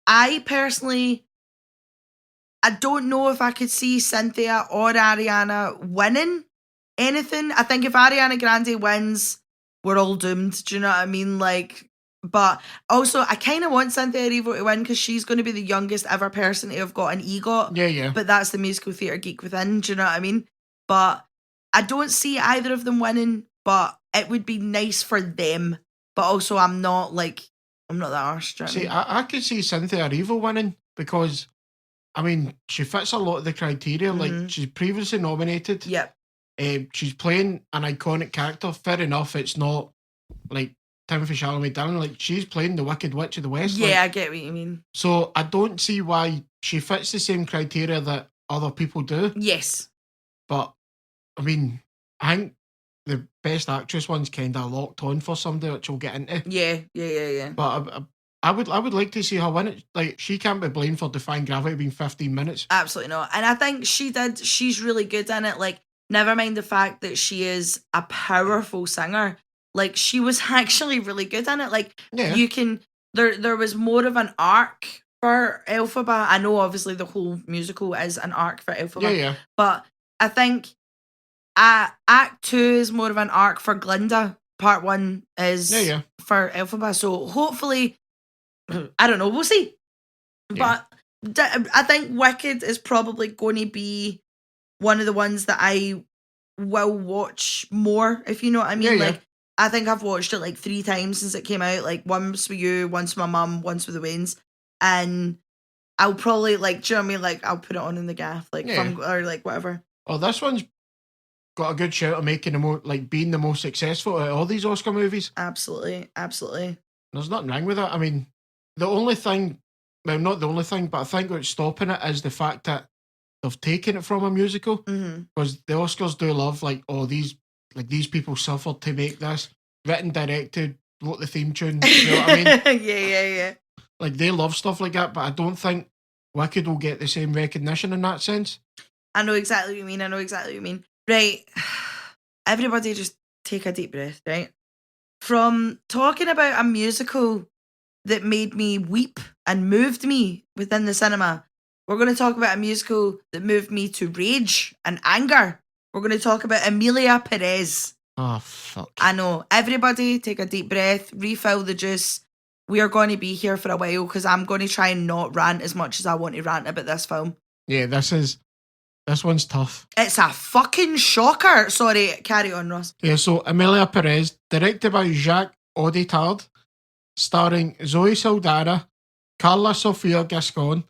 I personally, I don't know if I could see Cynthia or Ariana winning anything. I think if Ariana Grande wins, we're all doomed. Do you know what I mean? Like, but also I kind of want Cynthia Erivo to win because she's going to be the youngest ever person to have got an EGOT. Yeah. But that's the musical theatre geek within. Do you know what I mean? But I don't see either of them winning, but it would be nice for them. But also I'm not like I'm not that arse. See, I could see Cynthia Erivo winning because, I mean, she fits a lot of the criteria. Like, she's previously nominated. Yep. She's playing an iconic character. Fair enough, it's not like Timothy Chalamet Dillon. Like, she's playing the Wicked Witch of the West. Yeah, like, I get what you mean. So I don't see why she fits the same criteria that other people do. Yes. But, I mean, I think the Best Actress one's kind of locked on for somebody, which we'll get into. Yeah. But I would like to see her win it. Like, she can't be blamed for Defying Gravity being 15 minutes. Absolutely not. And I think she did. She's really good in it. Like, never mind the fact that she is a powerful singer. Like, she was actually really good in it. Like, you can... There was more of an arc for Elphaba. I know, obviously, the whole musical is an arc for Elphaba. Yeah. But I think... Act 2 is more of an arc for Glinda. Part 1 is for Elphaba. So hopefully, I don't know, we'll see. Yeah. But I think Wicked is probably going to be one of the ones that I will watch more, if you know what I mean. Like, I think I've watched it like 3 times since it came out. Like, once with you, once with my mum, once with the Waynes. And I'll probably, like, do you know what I mean? Like, I'll put it on in the gaff, like, or like whatever. Oh, this one's got a good shout of making being the most successful out of all these Oscar movies. Absolutely. There's nothing wrong with that. I mean, the only thing, well, not the only thing, but I think what's stopping it is the fact that they've taken it from a musical. Because the Oscars do love, these people suffered to make this, written, directed, wrote the theme tune. You know what I mean? Yeah. Like, they love stuff like that, but I don't think Wicked will get the same recognition in that sense. I know exactly what you mean. Right, everybody just take a deep breath, right? From talking about a musical that made me weep and moved me within the cinema, we're going to talk about a musical that moved me to rage and anger. We're going to talk about Emilia Perez. Oh, fuck. I know. Everybody take a deep breath, refill the juice. We are going to be here for a while because I'm going to try and not rant as much as I want to rant about this film. Yeah, this one's tough. It's a fucking shocker. Sorry, carry on, Ross. Yeah, so Emilia Perez, directed by Jacques Auditard, starring Zoe Saldana, Carla Sofia Gascon,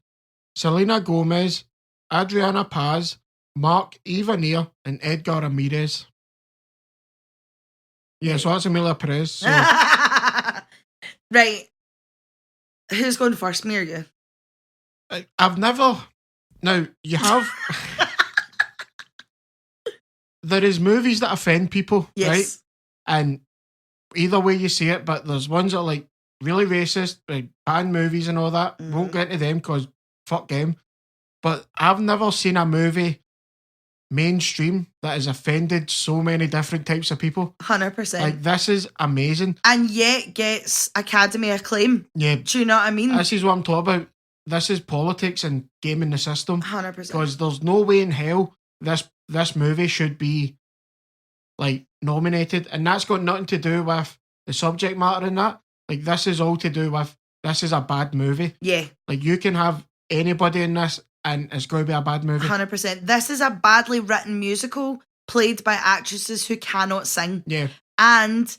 Selena Gomez, Adriana Paz, Mark Evanier, and Edgar Ramirez. Yeah, so that's Emilia Perez. So. Right. Who's going first, me or you? I've never... Now, you have... There is movies that offend people, right? And either way you see it, but there's ones that are like really racist, like banned movies and all that. Won't get into them because fuck them. But I've never seen a movie mainstream that has offended so many different types of people. 100%. Like, this is amazing. And yet gets Academy acclaim. Yeah. Do you know what I mean? This is what I'm talking about. This is politics and gaming the system. 100%. Because there's no way in hell this movie should be like nominated, and that's got nothing to do with the subject matter in that. Like, this is all to do with this is a bad movie. Yeah. Like, you can have anybody in this and it's going to be a bad movie. 100%. This is a badly written musical played by actresses who cannot sing. Yeah. And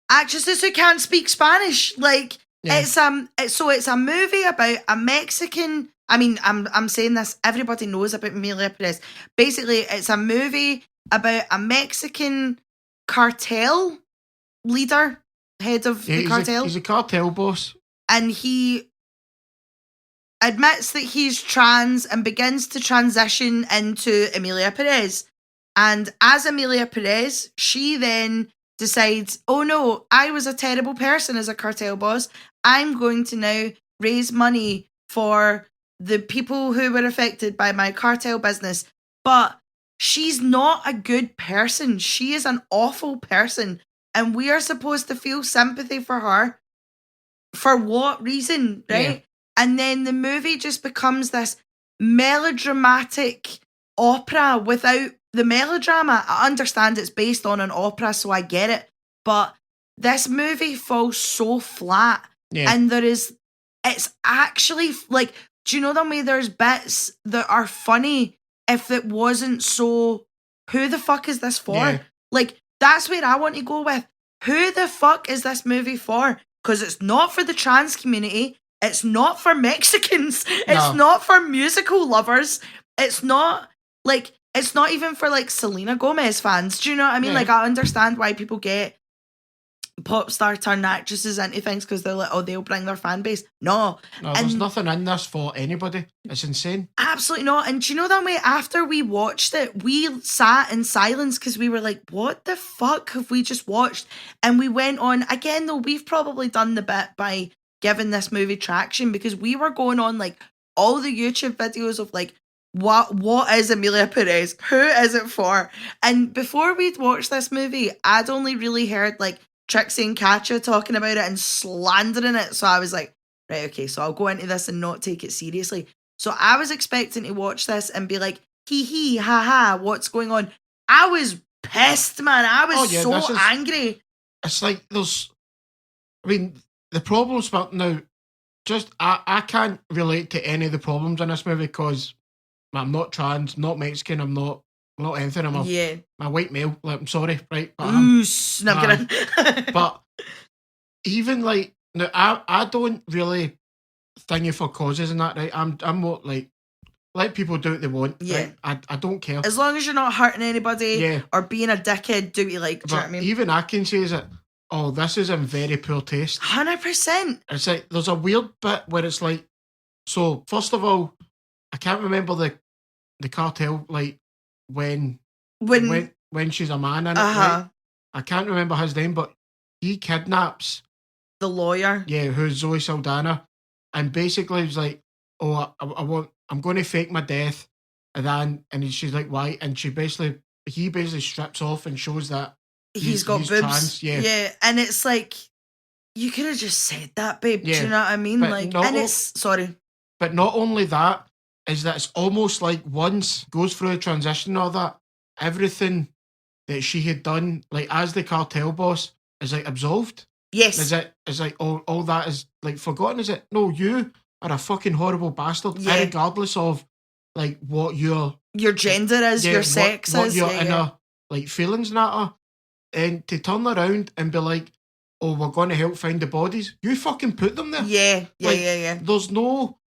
actresses who can't speak Spanish. Like, it's a movie about a Mexican... I mean, I'm saying this, everybody knows about Emilia Perez. Basically, it's a movie about a Mexican cartel leader, head of the cartel. He's a cartel boss. And he admits that he's trans and begins to transition into Emilia Perez. And as Emilia Perez, she then decides, oh no, I was a terrible person as a cartel boss. I'm going to now raise money for the people who were affected by my cartel business. But she's not a good person. She is an awful person. And we are supposed to feel sympathy for her. For what reason, right? Yeah. And then the movie just becomes this melodramatic opera without the melodrama. I understand it's based on an opera, so I get it. But this movie falls so flat. Yeah. And it's actually, like, do you know the way there's bits that are funny if it wasn't so, who the fuck is this for? Yeah. Like, that's where I want to go with. Who the fuck is this movie for? because it's not for the trans community. It's not for Mexicans. It's not for musical lovers. It's not even for like Selena Gomez fans. Do you know what I mean? Like, I understand why people get pop star turned actresses into things because they're like, oh, they'll bring their fan base. No, there's nothing in this for anybody. It's insane. Absolutely not. And do you know that way? After we watched it, we sat in silence because we were like, what the fuck have we just watched? And we went on again. Though we've probably done the bit by giving this movie traction because we were going on like all the YouTube videos of like, what is Amelia Perez? Who is it for? And before we'd watched this movie, I'd only really heard like Trixie and Katja talking about it and slandering it. So I was like, right, okay, so I'll go into this and not take it seriously. So I was expecting to watch this and be like, hee hee, ha ha, what's going on? I was pissed, man. I was angry. It's like the problems, but now, just, I can't relate to any of the problems in this movie because I'm not trans, not Mexican, I'm not anything. I'm a white male. Like, I'm sorry, right? But but even like now, I don't really thingy for causes and that, right? I'm more like let people do what they want. Yeah, right? I don't care as long as you're not hurting anybody or being a dickhead. Do what you like. Do you know what I mean? Even I can say that. Oh, this is in very poor taste. 100%. It's like there's a weird bit where it's like, so first of all, I can't remember the cartel like when she's a man in it. Right? I can't remember his name, but he kidnaps the lawyer. Yeah, who's Zoe Saldana, and basically he's like, oh, I'm going to fake my death, and she's like, why? And he basically strips off and shows that. He's got boobs. Trans, yeah, and it's like you could have just said that, babe. Yeah. Do you know what I mean? But like, and it's sorry. But not only that is that it's almost like once goes through a transition, all that everything that she had done, like as the cartel boss, is like absolved. Yes. Is like all that is like forgotten? Is it? No, you are a fucking horrible bastard, regardless of like what your gender is, your sex what is, your inner like feelings and that are. And to turn around and be like, oh, we're going to help find the bodies. You fucking put them there. Yeah. There's no...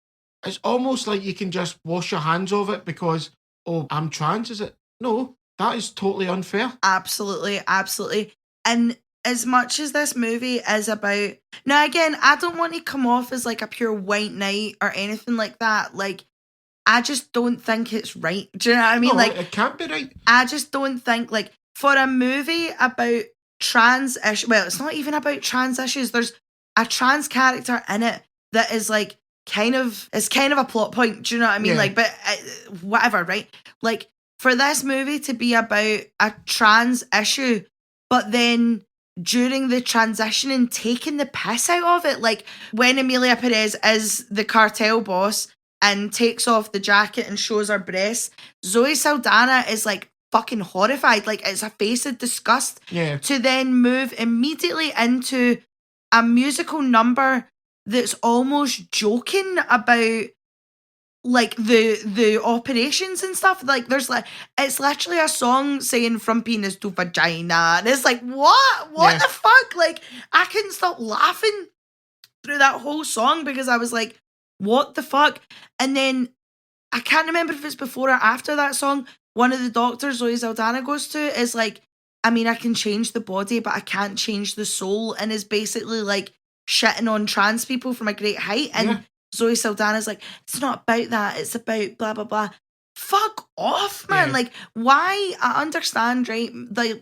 It's almost like you can just wash your hands of it because, oh, I'm trans, is it? No, that is totally unfair. Absolutely. And as much as this movie is about... Now, again, I don't want to come off as like a pure white knight or anything like that. Like, I just don't think it's right. Do you know what I mean? No, like, it can't be right. I just don't think, like... For a movie about trans issues, well, it's not even about trans issues. There's a trans character in it that is like it's kind of a plot point. Do you know what I mean? Yeah. Like, but whatever, right? Like for this movie to be about a trans issue, but then during the transition and taking the piss out of it, like when Amelia Perez is the cartel boss and takes off the jacket and shows her breasts, Zoe Saldana is like fucking horrified, like it's a face of disgust. Yeah. To then move immediately into a musical number that's almost joking about like the operations and stuff. Like there's like it's literally a song saying from penis to vagina, and it's like what the fuck? Like I couldn't stop laughing through that whole song because I was like, what the fuck? And then I can't remember if it's before or after that song. One of the doctors Zoe Saldana goes to is like, I mean, I can change the body, but I can't change the soul, and is basically like shitting on trans people from a great height. And Zoe Saldana's like, it's not about that, it's about blah, blah, blah. Fuck off, man. Like, why? I understand, right?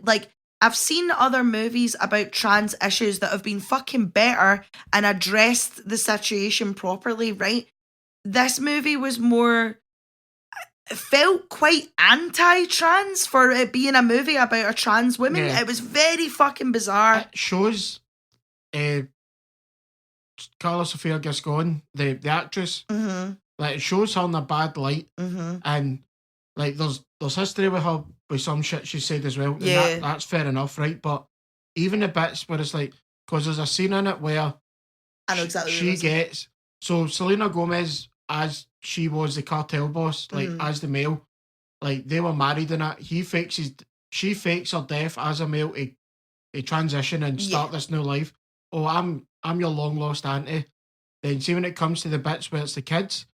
Like, I've seen other movies about trans issues that have been fucking better and addressed the situation properly, right? This movie was more... It felt quite anti-trans for it being a movie about a trans woman. It was very fucking bizarre. It shows Carla Sofia Gascon, the actress, like it shows her in a bad light, and like there's history with her with some shit she said as well. Yeah, that's fair enough, right? But even the bits where it's like, because there's a scene in it where I know exactly she gets so Selena Gomez, as she was the cartel boss, like as the male, like they were married and that. She fakes her death as a male to transition and start this new life. Oh, I'm I'm your long lost auntie. Then see when it comes to the bits where it's the kids,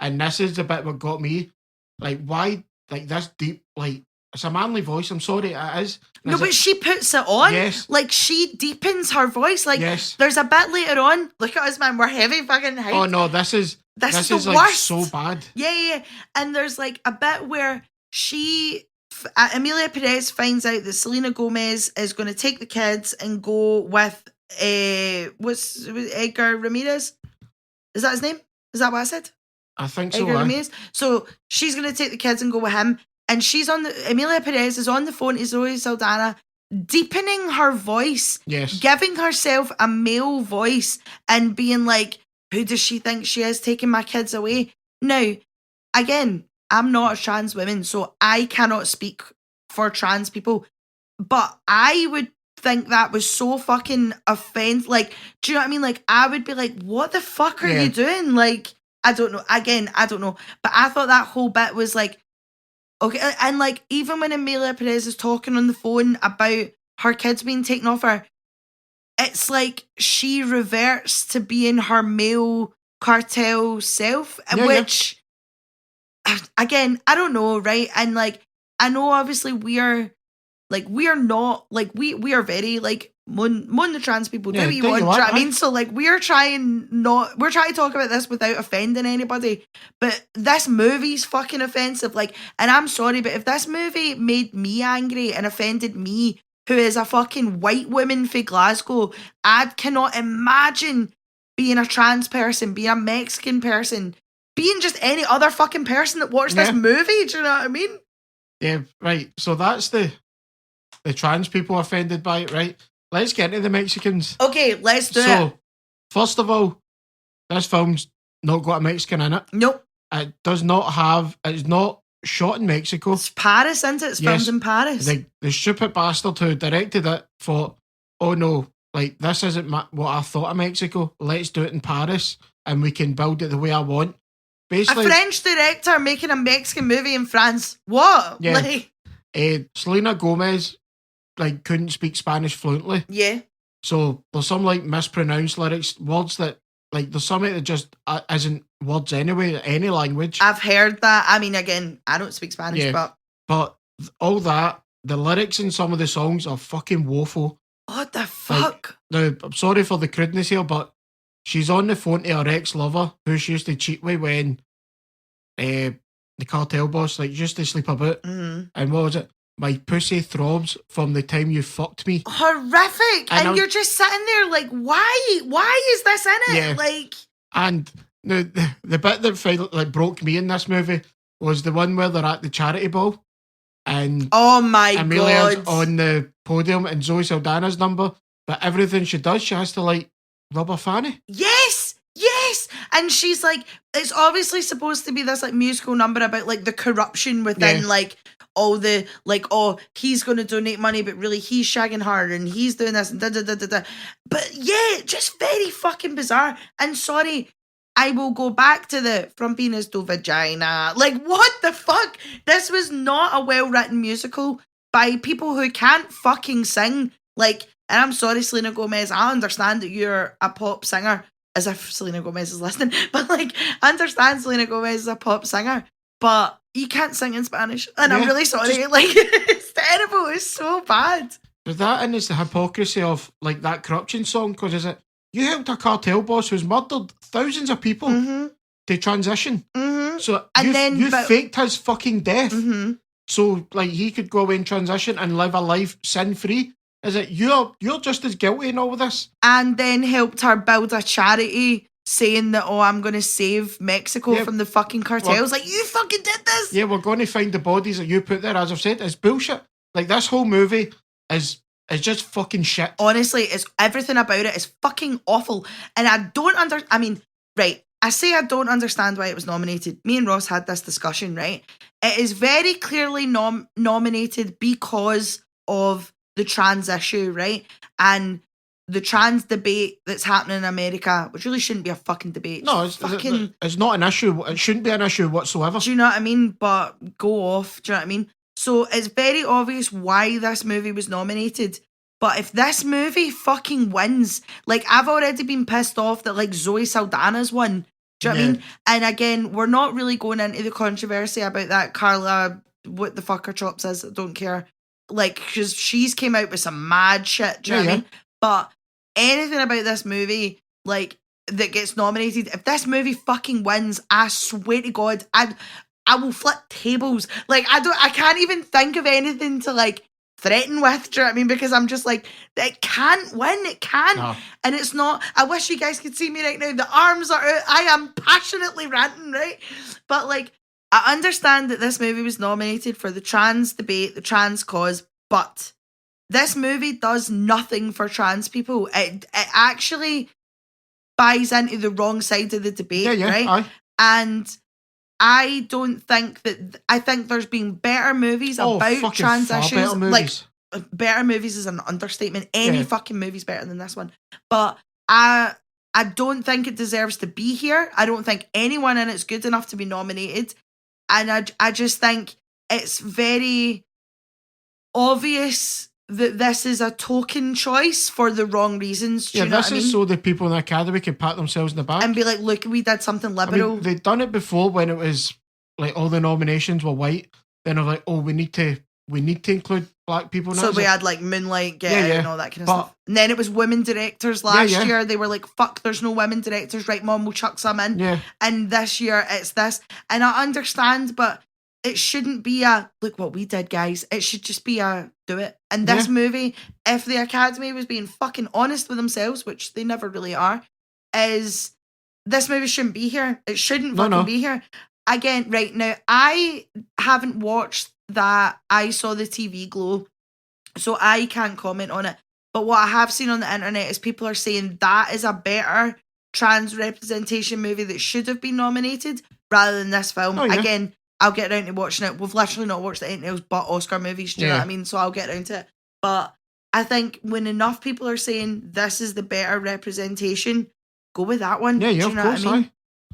and this is the bit what got me. Like, why, like, this deep, like, it's a manly voice, I'm sorry, it is. No, but she puts it on. Yes. Like, she deepens her voice. Like, yes. There's a bit later on. Look at us, man. We're heavy fucking hyped. Oh, no, this is the like, worst. So bad. Yeah. And there's, like, a bit where Amelia Perez finds out that Selena Gomez is going to take the kids and go with, what's Edgar Ramirez? Is that his name? Is that what I said? I think Edgar Ramirez. So she's going to take the kids and go with him. And Amelia Perez is on the phone to Zoe Saldana, deepening her voice, yes, giving herself a male voice and being like, who does she think she is taking my kids away? Now, again, I'm not a trans woman, so I cannot speak for trans people, but I would think that was so fucking offensive. Like, do you know what I mean? Like, I would be like, what the fuck are you doing? Like, I don't know. Again, I don't know. But I thought that whole bit was like, okay, and like even when Amelia Perez is talking on the phone about her kids being taken off her, it's like she reverts to being her male cartel self, which again, I don't know, right? And like I know obviously we are not like we are very like moan the trans people, do what you want, do you know what I mean? So like we're trying to talk about this without offending anybody, but this movie's fucking offensive, like, and I'm sorry, but if this movie made me angry and offended me, who is a fucking white woman for Glasgow, I cannot imagine being a trans person, being a Mexican person, being just any other fucking person that watched this movie, do you know what I mean? Yeah, right. So that's the trans people offended by it, right? Let's get into the Mexicans. Okay, let's do it. So, first of all, this film's not got a Mexican in it. Nope. It's not shot in Mexico. It's Paris, isn't it? It's filmed in Paris. The stupid bastard who directed it thought, oh no, like, this isn't what I thought of Mexico. Let's do it in Paris and we can build it the way I want. Basically, a French director making a Mexican movie in France. What? Yeah. Like, Selena Gomez like couldn't speak Spanish fluently. Yeah. So there's some like mispronounced lyrics, words that like there's something that just isn't words anyway, any language. I've heard that. I mean, again, I don't speak Spanish, but all that, the lyrics in some of the songs are fucking woeful. What the fuck? Now, I'm sorry for the crudeness here, but she's on the phone to her ex-lover who she used to cheat with when the cartel boss like used to sleep about. Mm-hmm. And what was it? My pussy throbs from the time you fucked me. Horrific. And you're just sitting there like, why? Why is this in it? Yeah. Like, and the bit that finally like broke me in this movie was the one where they're at the charity ball and oh my Amelia's God, on the podium and Zoe Saldana's number, but everything she does, she has to like rub her fanny. Yes. And she's like, it's obviously supposed to be this like musical number about like the corruption within like all the like, oh, he's going to donate money, but really he's shagging her and he's doing this and da. But yeah, just very fucking bizarre. And sorry, I will go back to from penis to vagina. Like, what the fuck? This was not a well-written musical by people who can't fucking sing. Like, and I'm sorry, Selena Gomez, I understand that you're a pop singer, as if Selena Gomez is listening, but like, I understand Selena Gomez is a pop singer, but you can't sing in Spanish. And I'm really sorry. Like, it's terrible. It's so bad. But that and it's the hypocrisy of like that corruption song, because is it, you helped a cartel boss who's murdered thousands of people to transition. Mm-hmm. So you faked his fucking death. Mm-hmm. So like he could go away and transition and live a life sin-free. Is it you're just as guilty in all of this? And then helped her build a charity saying that, oh, I'm going to save Mexico from the fucking cartels. Like, you fucking did this. Yeah, we're going to find the bodies that you put there. As I've said, it's bullshit. Like, this whole movie is just fucking shit. Honestly, it's everything about it is fucking awful. And I don't I say I don't understand why it was nominated. Me and Ross had this discussion, right? It is very clearly nominated because of the trans issue, right? And the trans debate that's happening in America, which really shouldn't be a fucking debate. No, it's not an issue. It shouldn't be an issue whatsoever. Do you know what I mean? But go off. Do you know what I mean? So it's very obvious why this movie was nominated. But if this movie fucking wins, like, I've already been pissed off that, like, Zoe Saldana's won. Do you know what I mean? And again, we're not really going into the controversy about that Carla, what the fuck her chops is, I don't care. Like, because she's came out with some mad shit, do you know what I mean? But anything about this movie, like, that gets nominated, if this movie fucking wins, I swear to God, I will flip tables. Like, I can't even think of anything to, like, threaten with, do you know what I mean? Because I'm just like, it can't win, it can't. No. And it's not, I wish you guys could see me right now. The arms are out, I am passionately ranting, right? But like, I understand that this movie was nominated for the trans debate, the trans cause, but this movie does nothing for trans people. It actually buys into the wrong side of the debate, right? Aye. And I don't think that, I think there's been better movies about trans issues. Like, better movies is an understatement. Any fucking movie's better than this one. But I don't think it deserves to be here. I don't think anyone in it's good enough to be nominated. And I just think it's very obvious that this is a token choice for the wrong reasons. Do you know what I mean? So the people in the Academy can pat themselves in the back and be like, look, we did something liberal. I mean, they'd done it before when it was like all the nominations were white. Then they're like, oh, we need to include black people now. So we had like Moonlight, Get Out and all that kind of stuff. And then it was women directors last year. They were like, fuck, there's no women directors. Right, Mom, we'll chuck some in. Yeah. And this year it's this. And I understand, but it shouldn't be a, look what we did, guys. It should just be a, do it. And this movie, if the Academy was being fucking honest with themselves, which they never really are, is this movie shouldn't be here. It shouldn't be here. Again, right now, I haven't watched that I Saw the TV Glow, so I can't comment on it. But what I have seen on the internet is people are saying that is a better trans representation movie that should have been nominated rather than this film. Again, I'll get around to watching it. We've literally not watched anything else but Oscar movies, do you know what I mean? So I'll get around to it. But I think when enough people are saying this is the better representation, go with that one. Yeah, do you know of course, what I mean?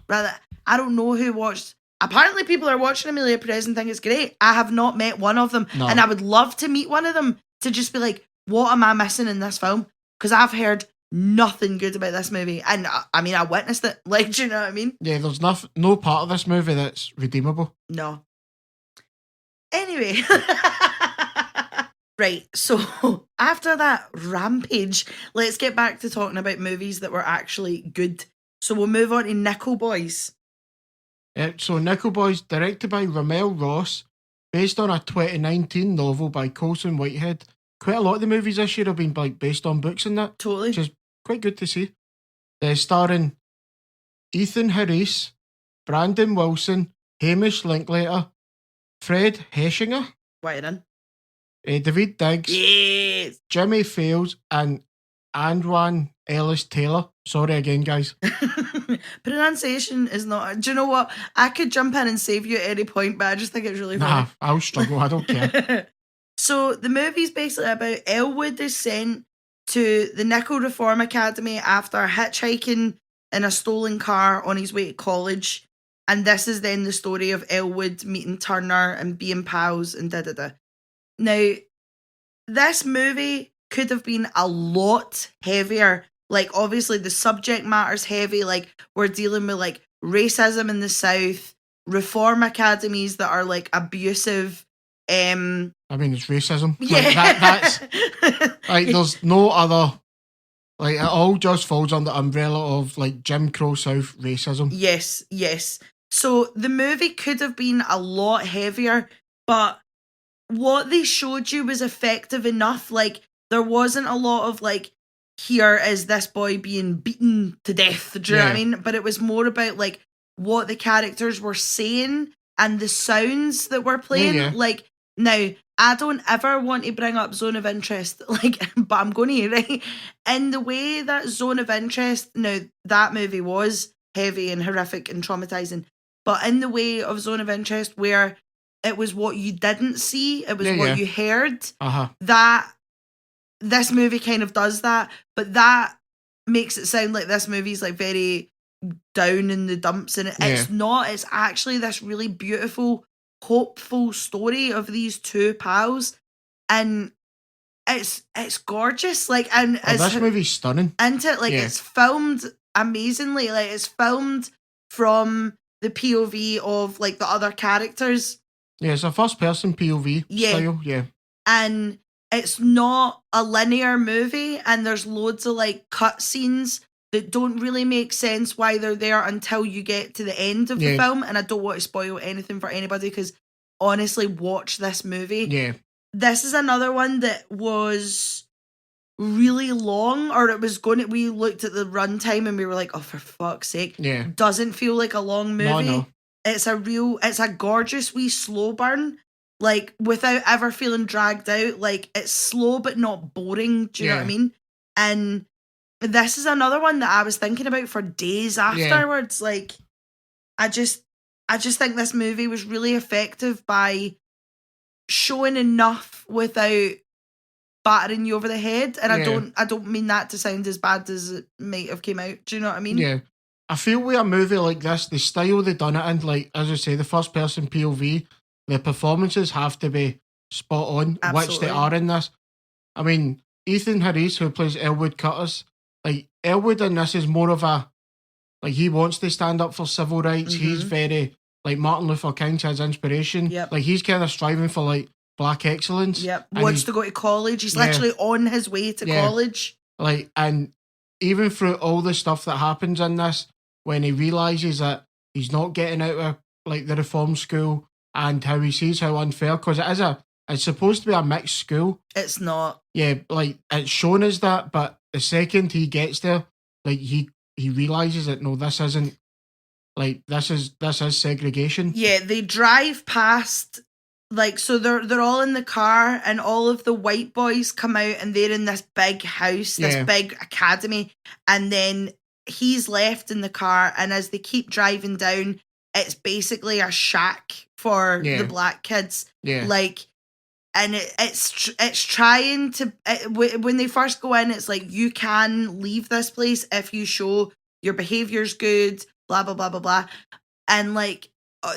Rather, I don't know who watched. Apparently people are watching Amelia Perez and think it's great. I have not met one of them. No. And I would love to meet one of them to just be like, what am I missing in this film? Because I've heard nothing good about this movie. And I mean, I witnessed it. Like, do you know what I mean? Yeah, there's no part of this movie that's redeemable. No. Anyway. Right, so after that rampage, let's get back to talking about movies that were actually good. So we'll move on to Nickel Boys. So Nickel Boys, directed by Ramel Ross, based on a 2019 novel by Colson Whitehead. Quite a lot of the movies this year have been like based on books and that. Totally. Which is quite good to see. Starring Ethan Harris, Brandon Wilson, Hamish Linklater, Fred Heschinger. Right in. David Diggs. Yes. Jimmy Fails and Antoine Ellis Taylor. Sorry again, guys. Pronunciation is not... Do you know what? I could jump in and save you at any point, but I just think it's really funny. Nah, I'll struggle. I don't care. So the movie's basically about Elwood is sent to the Nickel Reform Academy after hitchhiking in a stolen car on his way to college. And this is then the story of Elwood meeting Turner and being pals and da-da-da. Now, this movie could have been a lot heavier. Like, obviously, the subject matter's heavy. Like, we're dealing with, like, racism in the South, reform academies that are, like, abusive. I mean, it's racism. Yeah. Like, that's... Like, there's no other... Like, it all just falls under the umbrella of, like, Jim Crow South racism. Yes, yes. So, the movie could have been a lot heavier, but what they showed you was effective enough. Like, there wasn't a lot of, like, here is this boy being beaten to death, do you know what I mean? But it was more about, like, what the characters were saying and the sounds that were playing. Yeah. Like, now, I don't ever want to bring up Zone of Interest, like, but I'm going to, right? In the way that Zone of Interest, now, that movie was heavy and horrific and traumatizing, but in the way of Zone of Interest, where it was what you didn't see, it was what you heard, that this movie kind of does that, but that makes it sound like this movie's like very down in the dumps, and it's not. It's actually this really beautiful, hopeful story of these two pals, and it's gorgeous. Like, and this movie's stunning. Isn't it? Like, it's filmed amazingly. Like, it's filmed from the POV of like the other characters. Yeah, it's a first person POV style. Yeah. And it's not a linear movie, and there's loads of like cut scenes that don't really make sense why they're there until you get to the end of the film. And I don't want to spoil anything for anybody, because honestly, watch this movie. Yeah. This is another one that was really long, or it was going to, we looked at the runtime and we were like, oh, for fuck's sake. Yeah. Doesn't feel like a long movie. No. It's a gorgeous wee slow burn, like, without ever feeling dragged out. Like, it's slow but not boring. Do you know what I mean? And this is another one that I was thinking about for days afterwards. Yeah. Like, I just think this movie was really effective by showing enough without battering you over the head. And I don't mean that to sound as bad as it might have came out. Do you know what I mean? Yeah. I feel with a movie like this, the style they done it in, like, as I say, the first person POV, the performances have to be spot on, which they are in this. I mean, Ethan Harris, who plays Elwood Curtis, like, Elwood in this is more of a, like, he wants to stand up for civil rights. Mm-hmm. He's very, like, Martin Luther King to his inspiration. Yep. Like, he's kind of striving for, like, black excellence. Yep. Wants to go to college. He's literally on his way to college. Like, and even through all the stuff that happens in this, when he realises that he's not getting out of, like, the reform school, and how he sees how unfair, because it's supposed to be a mixed school. It's not. Yeah, like, it's shown as that, but the second he gets there, like, he realises that, no, this isn't, like, this is segregation. Yeah, they drive past, like, so they're all in the car, and all of the white boys come out, and they're in this big house, this big academy, and then he's left in the car, and as they keep driving down, it's basically a shack for the black kids. Yeah. Like, and it's trying to, when they first go in, it's like, you can leave this place if you show your behaviour's good, blah, blah, blah, blah, blah. And, like,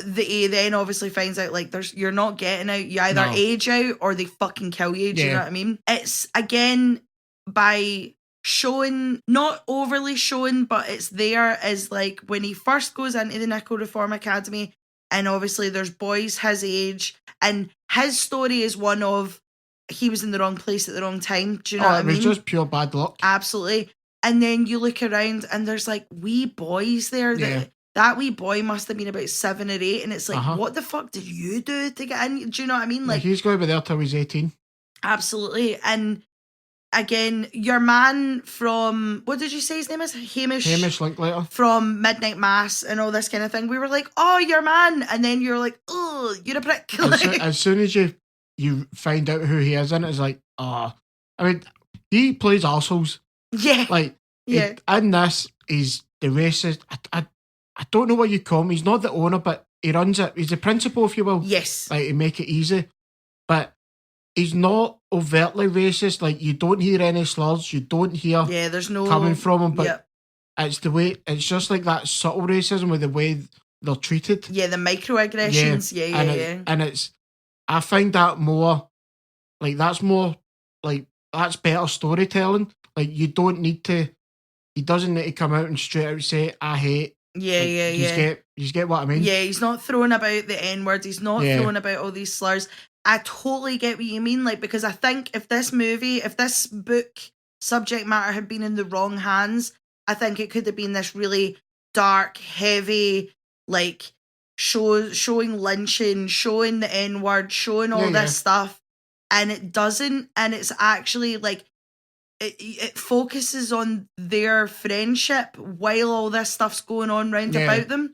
the then obviously finds out, like, you're not getting out. You either age out or they fucking kill you. Do you know what I mean? It's, again, by showing, not overly showing, but it's there, is like when he first goes into the Nickel Reform Academy, and obviously there's boys his age, and his story is one of, he was in the wrong place at the wrong time. Do you know what I mean? It was just pure bad luck. Absolutely. And then you look around and there's like wee boys there that wee boy must have been about 7 or 8, and it's like, what the fuck did you do to get in? Do you know what I mean? Like, he's going to be there till he's 18. Absolutely. And again, your man from, what did you say his name is? Hamish Linklater. From Midnight Mass and all this kind of thing. We were like, oh, your man. And then you're like, oh, you're a prick. As soon as you find out who he is in it, it's like, oh. I mean, he plays arseholes. Yeah. Like, in this, he's the racist. I don't know what you call him. He's not the owner, but he runs it. He's the principal, if you will. Yes. Like, to make it easy. But he's not overtly racist. Like, you don't hear any slurs. You don't hear there's no coming from him. But it's the way, it's just like that subtle racism with the way they're treated. Yeah, the microaggressions. Yeah. And it's, I find that more, like, that's better storytelling. Like, you don't need to, he doesn't need to come out and straight out say, I hate. You get what I mean? Yeah, he's not throwing about the N-word. He's not throwing about all these slurs. I totally get what you mean, like, because I think if this book subject matter had been in the wrong hands, I think it could have been this really dark, heavy, like, showing lynching, showing the N-word, showing all this stuff, and it doesn't, and it's actually, like, it focuses on their friendship while all this stuff's going on round about them,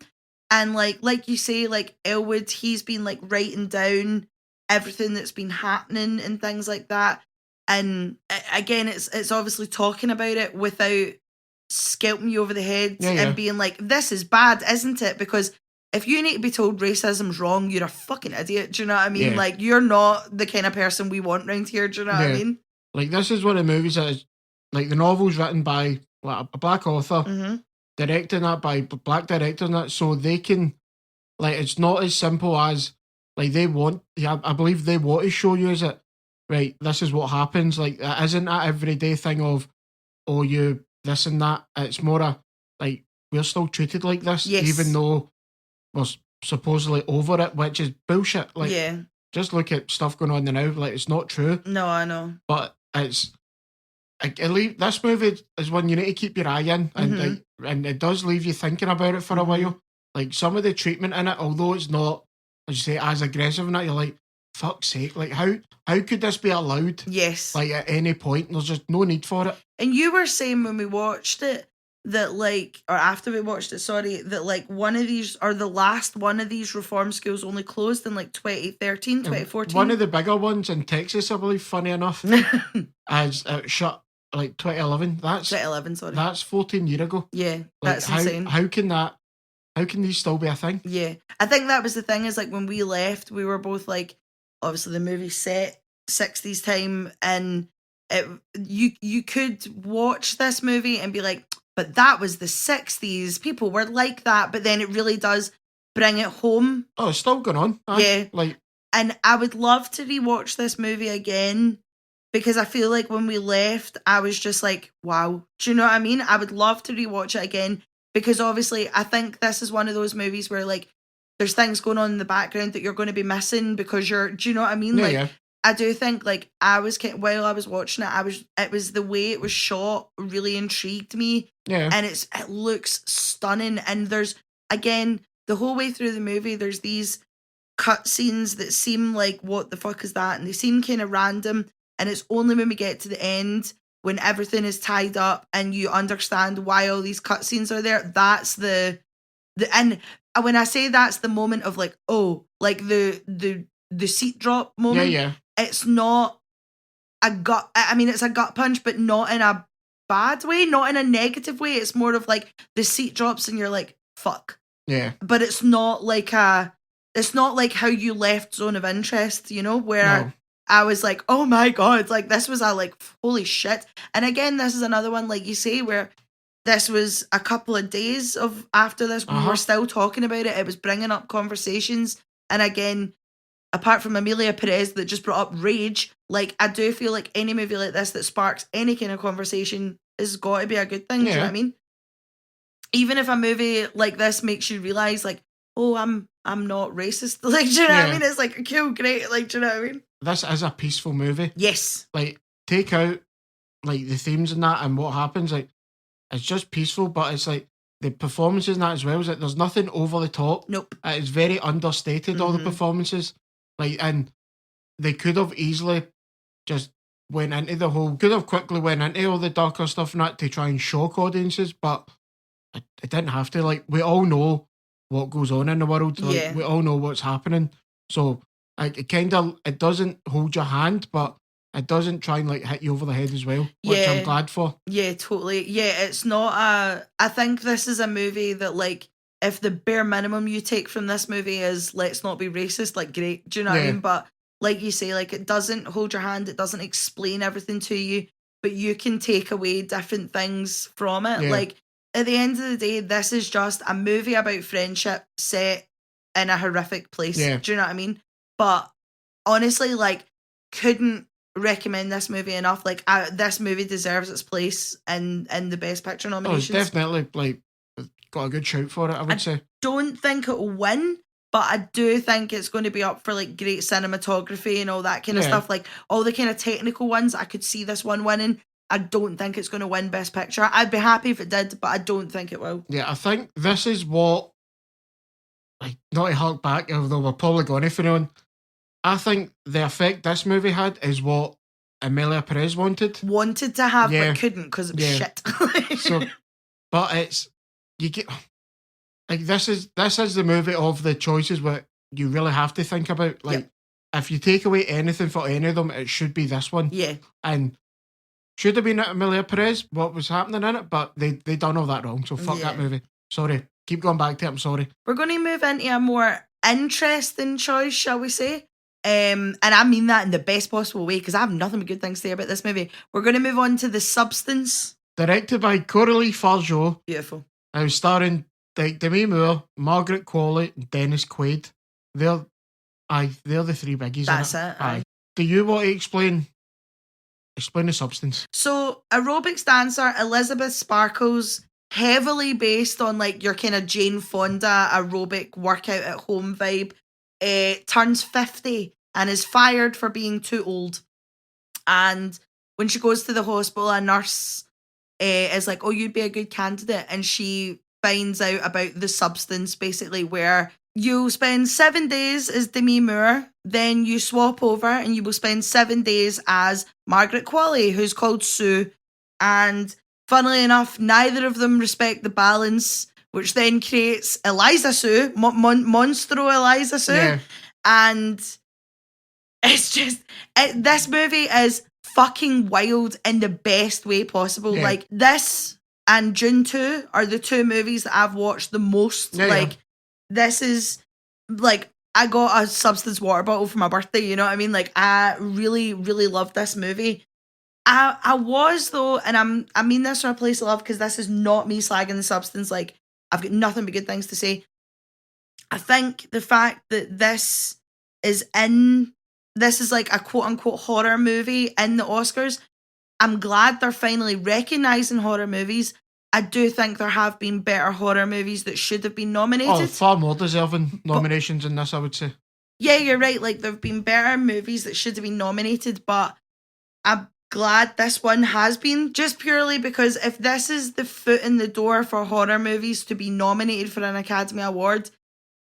and like you say, like, Elwood, he's been, like, writing down everything that's been happening and things like that, and again, it's obviously talking about it without scalping you over the head and being like, this is bad, isn't it? Because if you need to be told racism's wrong, you're a fucking idiot. Do you know what I mean? Like, you're not the kind of person we want round here. Do you know what I mean? Like, this is one of the movies that is, like, the novel's written by, like, a black author, directing that by black directors and that, so they can, like, it's not as simple as, like, I believe they want to show you is that right, this is what happens. Like, it isn't that everyday thing of, oh, you this and that. It's more a, like, we're still treated like this, even though we're supposedly over it, which is bullshit. Like, just look at stuff going on now. Like, it's not true. No, I know. But it's, this movie is one you need to keep your eye in, and and it does leave you thinking about it for a while. Like, some of the treatment in it, although it's not, as you say, as aggressive in it, you're like, fuck's sake, like, how could this be allowed? Yes. Like, at any point, there's just no need for it. And you were saying when we watched it that, like, or after we watched it, sorry, that, like, one of these, or the last one of these reform schools only closed in, like, 2013, 2014. One of the bigger ones in Texas, I believe, funny enough, as it shut, like, 2011. That's 2011, sorry. That's 14 years ago. Yeah, like, that's insane. How can these still be a thing? Yeah. I think that was the thing, is, like, when we left, we were both, like, obviously the movie set 60s time, and you could watch this movie and be like, but that was the 60s, people were like that, but then it really does bring it home. Oh, it's still going on. Yeah. Like, and I would love to rewatch this movie again, because I feel like when we left, I was just like, wow. Do you know what I mean? I would love to rewatch it again, because obviously I think this is one of those movies where, like, there's things going on in the background that you're going to be missing because do you know what I mean? Yeah, like, yeah. I do think, like, while I was watching it, it was the way it was shot really intrigued me. Yeah. And it looks stunning. And there's, again, the whole way through the movie, there's these cut scenes that seem like, what the fuck is that? And they seem kind of random. And it's only when we get to the end, when everything is tied up and you understand why all these cut scenes are there, that's and when I say that's the moment of, like, oh, like the seat drop moment. Yeah. It's not it's a gut punch, but not in a bad way, not in a negative way. It's more of like the seat drops and you're like, fuck. Yeah. But it's not like how you left Zone of Interest, you know, where No. I was like, oh my God, like, this was a, like, holy shit. And again, this is another one, like you say, where this was a couple of days after this, we were still talking about it. It was bringing up conversations. And again, apart from Amelia Perez that just brought up rage, like, I do feel like any movie like this that sparks any kind of conversation has got to be a good thing. Do you know what I mean? Even if a movie like this makes you realise, like, oh, I'm not racist. Like, do you know what I mean? It's like, cool, great. Like, do you know what I mean? This is a peaceful movie. Yes. Like, take out, like, the themes and that and what happens, like, it's just peaceful, but it's like the performances and that as well. Is like there's nothing over the top. Nope. It's very understated, all the performances. Like, and they could have easily just could have quickly went into all the darker stuff and that to try and shock audiences, but it didn't have to. Like, we all know what goes on in the world. Like, we all know what's happening. So, like, it doesn't hold your hand, but it doesn't try and, like, hit you over the head as well, which I'm glad for. Yeah, totally. Yeah, it's not I think this is a movie that, like, if the bare minimum you take from this movie is let's not be racist, like, great. Do you know what I mean? But like you say, like, it doesn't hold your hand, it doesn't explain everything to you, but you can take away different things from it. Yeah. Like, at the end of the day, this is just a movie about friendship set in a horrific place. Yeah. Do you know what I mean? But honestly, like, couldn't recommend this movie enough. Like, this movie deserves its place in the Best Picture nominations. Oh, it's definitely, like, got a good shout for it, I would say. Don't think it'll win, but I do think it's going to be up for, like, great cinematography and all that kind of stuff. Like, all the kind of technical ones, I could see this one winning. I don't think it's going to win Best Picture. I'd be happy if it did, but I don't think it will. Yeah, I think this is what, like, not to hark back, although we're probably going to for on, I think the effect this movie had is what Amelia Perez wanted. Wanted to have, but couldn't because it was shit. So, but you get, like, this is the movie of the choices where you really have to think about. Like, if you take away anything for any of them, it should be this one. Yeah. And should have been Amelia Perez, what was happening in it, but they done all that wrong, so fuck that movie. Sorry. Keep going back to it, I'm sorry. We're going to move into a more interesting choice, shall we say? And I mean that in the best possible way, because I have nothing but good things to say about this movie. We're going to move on to The Substance. Directed by Coralie Fargeau. Beautiful. Now starring Demi Moore, Margaret Qualley, and Dennis Quaid. They're the three biggies. That's in it. Aye. do you want to explain the substance? So, aerobics dancer Elizabeth Sparkles, heavily based on like your kind of Jane Fonda aerobic workout at home vibe, turns 50 and is fired for being too old. And when she goes to the hospital, a nurse is like, oh, you'd be a good candidate. And she finds out about the substance, basically, where you'll spend 7 days as Demi Moore, then you swap over and you will spend 7 days as Margaret Qualley, who's called Sue. And funnily enough, neither of them respect the balance, which then creates Eliza Sue, Monstro Eliza Sue. Yeah. And it's just, this movie is fucking wild in the best way possible. Yeah. Like, this and June 2 are the two movies that I've watched the most. Yeah, like, this is, like, I got a Substance water bottle for my birthday, you know what I mean? Like, I really, really love this movie. I was, though, and I mean this from a place of love, because this is not me slagging the Substance. Like, I've got nothing but good things to say. I think the fact that this is like a quote-unquote horror movie in the Oscars, I'm glad they're finally recognising horror movies. I do think there have been better horror movies that should have been nominated. Oh, far more deserving nominations in this, I would say. Yeah, you're right. Like, there have been better movies that should have been nominated, but I'm glad this one has been, just purely because if this is the foot in the door for horror movies to be nominated for an Academy Award,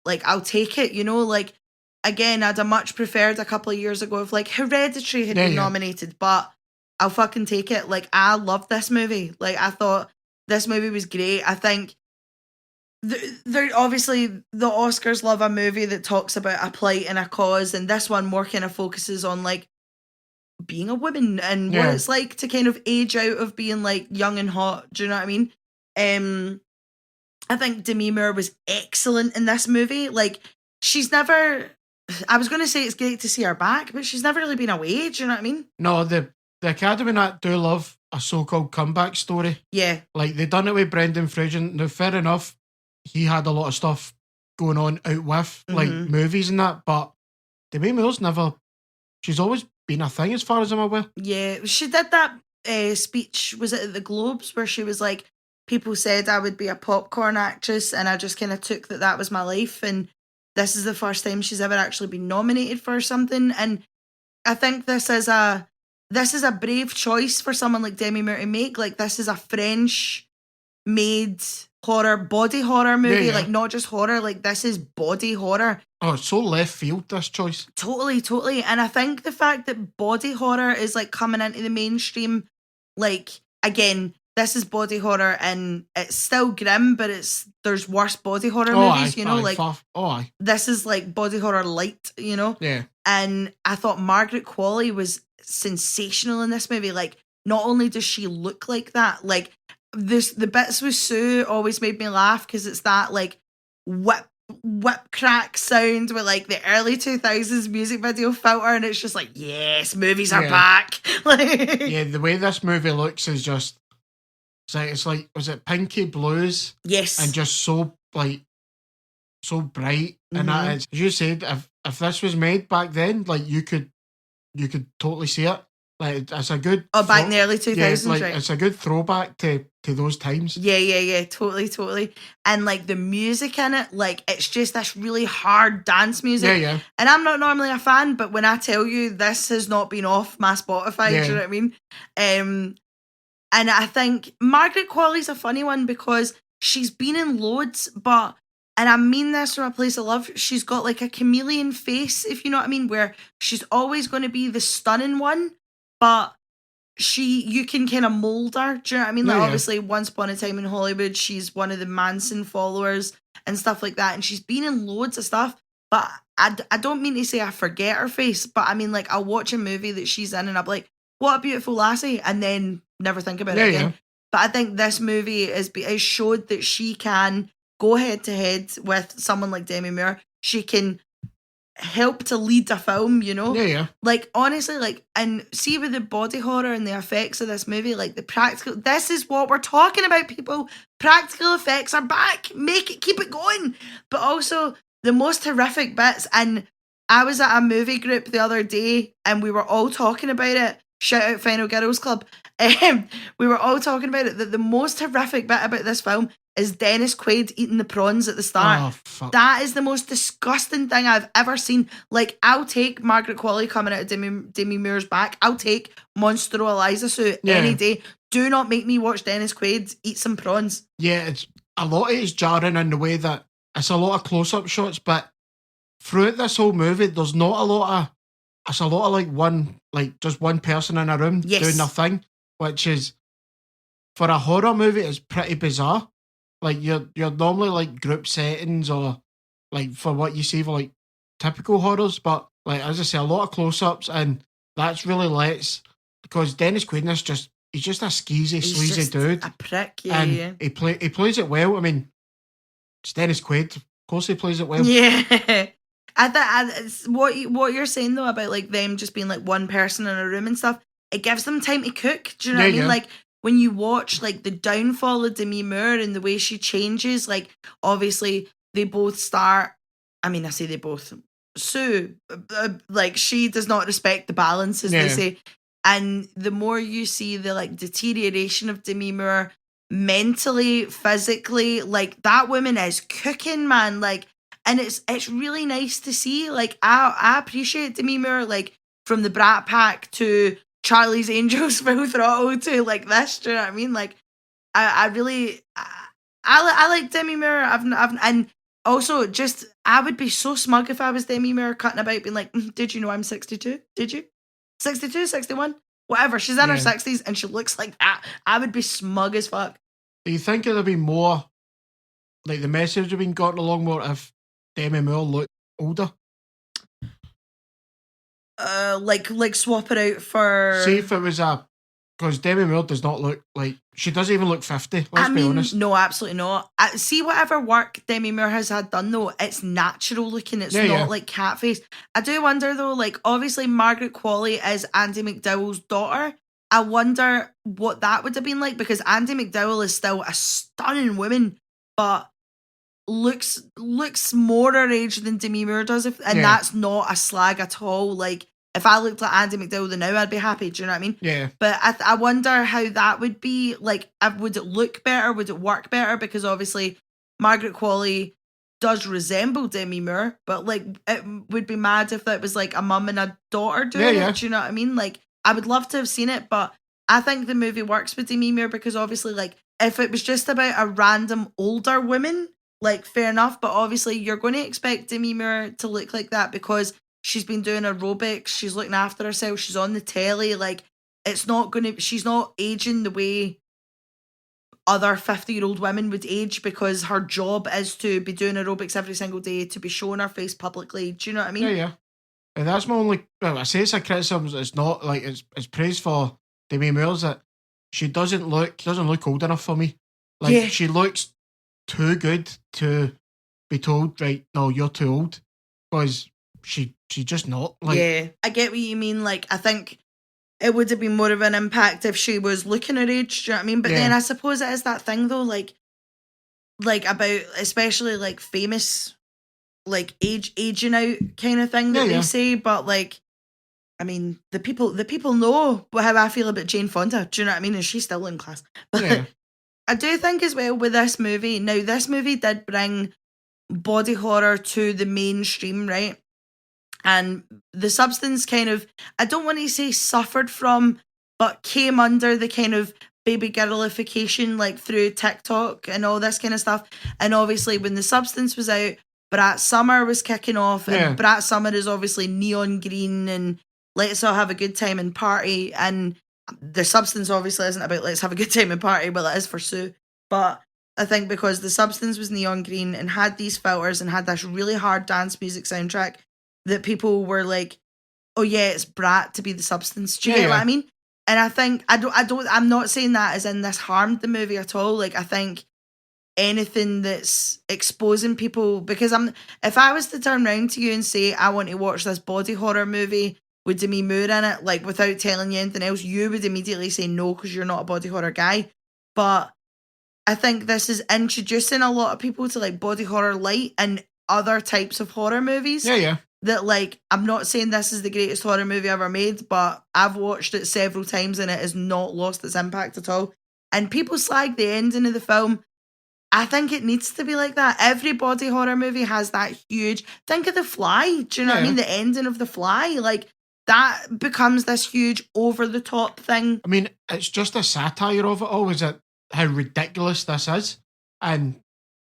like, I'll take it, you know? Like, again, I'd have much preferred a couple of years ago if, like, Hereditary had been nominated, but I'll fucking take it. Like, I loved this movie. Like, I thought this movie was great. I think they're obviously the Oscars love a movie that talks about a plight and a cause, and this one more kind of focuses on, like, being a woman and what it's like to kind of age out of being, like, young and hot. Do you know what I mean? I think Demi Moore was excellent in this movie. Like, she's never, I was going to say it's great to see her back, but she's never really been away. Do you know what I mean? No, the Academy Night do love a so-called comeback story. Yeah. Like, they done it with Brendan Fraser. Now, fair enough, he had a lot of stuff going on out with, like, movies and that, but Demi Moore's she's always been a thing as far as I'm aware. Yeah, she did that speech, was it at the Globes, where she was like, people said I would be a popcorn actress, and I just kind of took that was my life, and this is the first time she's ever actually been nominated for something, and I think this is a brave choice for someone like Demi Moore to make. Like, this is a French-made body horror movie, like, not just horror, like, this is body horror. Oh, it's so left field, this choice. Totally, and I think the fact that body horror is, like, coming into the mainstream, like, again, this is body horror, and it's still grim, but there's worse body horror movies, you know, this is like body horror light, you know? Yeah. And I thought Margaret Qualley was sensational in this movie. Like, not only does she look like that, like, the bits with Sue always made me laugh, because it's that, like, whip crack sound with, like, the early 2000s music video filter, and it's just like, yes, movies are back. Like, yeah, the way this movie looks is just, it's like, was it pinky blues? Yes. And just so, like, so bright. And that is, as you said, if this was made back then, like, you could totally see it. Like, it's a good... Oh, back in the early 2000s, like, right? It's a good throwback to those times. Yeah, totally. And, like, the music in it, like, it's just this really hard dance music. Yeah. And I'm not normally a fan, but when I tell you this has not been off my Spotify, do you know what I mean? And I think Margaret Qualley's a funny one, because she's been in loads, and I mean this from a place of love, she's got, like, a chameleon face, if you know what I mean, where she's always going to be the stunning one, but you can kind of mold her. Do you know what I mean? Like, obviously, Once Upon a Time in Hollywood, she's one of the Manson followers and stuff like that, and she's been in loads of stuff, but I don't mean to say I forget her face, but I mean, like, I'll watch a movie that she's in and I'm like, what a beautiful lassie, and then never think about it again. But I think this movie has showed that she can go head to head with someone like Demi Moore. She can help to lead a film, you know? Yeah. Like, honestly, like, and see with the body horror and the effects of this movie, like, the practical, this is what we're talking about, people. Practical effects are back. Keep it going. But also, the most horrific bits, and I was at a movie group the other day and we were all talking about it. Shout out Final Girls Club. We were all talking about it, that the most horrific bit about this film is Dennis Quaid eating the prawns at the start. Oh, fuck. That is the most disgusting thing I've ever seen. Like, I'll take Margaret Qualley coming out of Demi Moore's back. I'll take Monstro Eliza suit any day. Do not make me watch Dennis Quaid eat some prawns. Yeah, it's a lot of it's jarring in the way that it's a lot of close-up shots, but throughout this whole movie, there's not a lot of... It's a lot of just one person in a room doing their thing, which is, for a horror movie, it's pretty bizarre. Like, you're normally like group settings or like for what you see for like typical horrors, but like, as I say, a lot of close-ups, and that's really lets, because Dennis Quaid is he's just a skeezy, sleazy dude. A prick, and he plays it well. I mean, it's Dennis Quaid. Of course he plays it well. Yeah. What you're saying though about like them just being like one person in a room and stuff, it gives them time to cook. Do you know what I mean? Like, when you watch like the downfall of Demi Moore and the way she changes, like, obviously they both start. I mean, I say they both. Sue, like, she does not respect the balance, as they say. And the more you see the like deterioration of Demi Moore mentally, physically, like, that woman is cooking, man. Like. And it's really nice to see. Like, I appreciate Demi Moore, like, from the Brat Pack to Charlie's Angels, Full Throttle to like this. Do you know what I mean? Like, I really like Demi Moore. And also, just, I would be so smug if I was Demi Moore cutting about being like, did you know I'm 62? Did you? 62, 61? Whatever. She's in her 60s and she looks like that. I would be smug as fuck. Do you think it'll be more, like, the message have been gotten along more if Demi Moore looked older? Like swap it out for... See if it was because Demi Moore does not look like... She doesn't even look 50, let's be honest. No, absolutely not. See, whatever work Demi Moore has had done, though, it's natural looking. It's not like cat face. I do wonder, though, like, obviously Margaret Qualley is Andie MacDowell's daughter. I wonder what that would have been like, because Andie MacDowell is still a stunning woman, but looks more her age than Demi Moore does, that's not a slag at all. Like, if I looked like Andie MacDowell now, I'd be happy. Do you know what I mean? Yeah. But I wonder how that would be. Like, would it look better? Would it work better? Because obviously Margaret Qualley does resemble Demi Moore, but like, it would be mad if that was like a mum and a daughter doing it. Do you know what I mean? Like, I would love to have seen it, but I think the movie works with Demi Moore because obviously, like, if it was just about a random older woman, like, fair enough, but obviously you're going to expect Demi Moore to look like that because she's been doing aerobics, she's looking after herself, she's on the telly. Like, she's not aging the way other 50-year-old women would age, because her job is to be doing aerobics every single day, to be showing her face publicly. Do you know what I mean? Yeah. And that's my only... Well, I say it's a criticism, it's not, like, it's praise for Demi Moore's that she doesn't look old enough for me. Like, she looks too good to be told, right, no, you're too old, because she's just not. Like, yeah, I get what you mean. Like, I think it would have been more of an impact if she was looking her age, do you know what I mean? But then I suppose it is that thing though, like about, especially like famous, like aging out kind of thing that they say, but like, I mean, the people know how I feel about Jane Fonda, do you know what I mean? And she's still in class. But I do think as well with this movie, now this movie did bring body horror to the mainstream, right? And The Substance kind of, I don't want to say suffered from, but came under the kind of baby girlification, like through TikTok and all this kind of stuff. And obviously when The Substance was out, Brat Summer was kicking off, and Brat Summer is obviously neon green and let's all have a good time and party. And The Substance obviously isn't about let's have a good time and party, well, it is for Sue. But I think because The Substance was neon green and had these filters and had this really hard dance music soundtrack, that people were like, oh yeah, it's Brat to be The Substance. Do you get what I mean? And I think, I'm not saying that as in this harmed the movie at all. Like, I think anything that's exposing people, because if I was to turn around to you and say, I want to watch this body horror movie with Demi Moore in it, like without telling you anything else, you would immediately say no, because you're not a body horror guy. But I think this is introducing a lot of people to like body horror light and other types of horror movies. Yeah. that, like, I'm not saying this is the greatest horror movie ever made, but I've watched it several times and it has not lost its impact at all. And people slag the ending of the film. I think it needs to be like that. Every body horror movie has that huge... Think of The Fly. Do you know what I mean? The ending of The Fly. Like, that becomes this huge over-the-top thing. I mean, it's just a satire of it all, is it? How ridiculous this is. And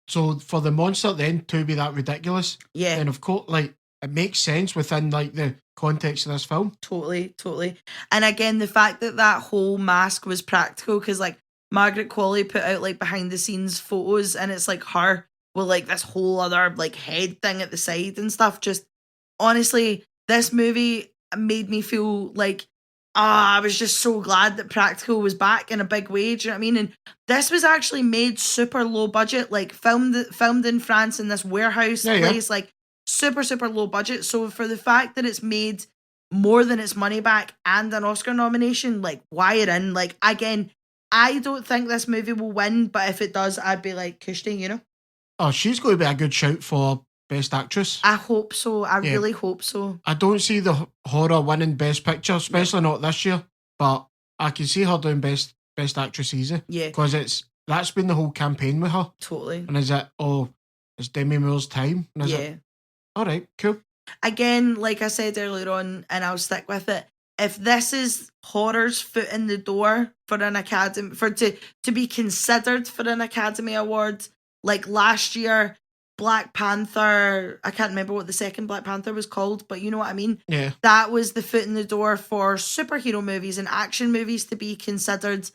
so for the monster then to be that ridiculous, then of course, like, it makes sense within, like, the context of this film. Totally. And again, the fact that whole mask was practical, because, like, Margaret Qualley put out, like, behind the scenes photos, and it's like her with, like, this whole other, like, head thing at the side and stuff. Just honestly, this movie made me feel like I was just so glad that practical was back in a big way. Do you know what I mean? And this was actually made super low budget, like filmed in France in this warehouse place, like super low budget. So for the fact that it's made more than its money back and an Oscar nomination, like, wire in. Like, again, I don't think this movie will win, but if it does, I'd be like, Kushti, you know? Oh, she's going to be a good shout for Best Actress. I hope so. I really hope so. I don't see the horror winning Best Picture, especially not this year, but I can see her doing Best Actress easy. Yeah. Because that's been the whole campaign with her. Totally. And it's Demi Moore's time? And is it? All right, cool. Again, like I said earlier on, and I'll stick with it, if this is horror's foot in the door for an Academy, to be considered for an Academy Award, like last year, Black Panther, I can't remember what the second Black Panther was called, but you know what I mean? Yeah. That was the foot in the door for superhero movies and action movies to be considered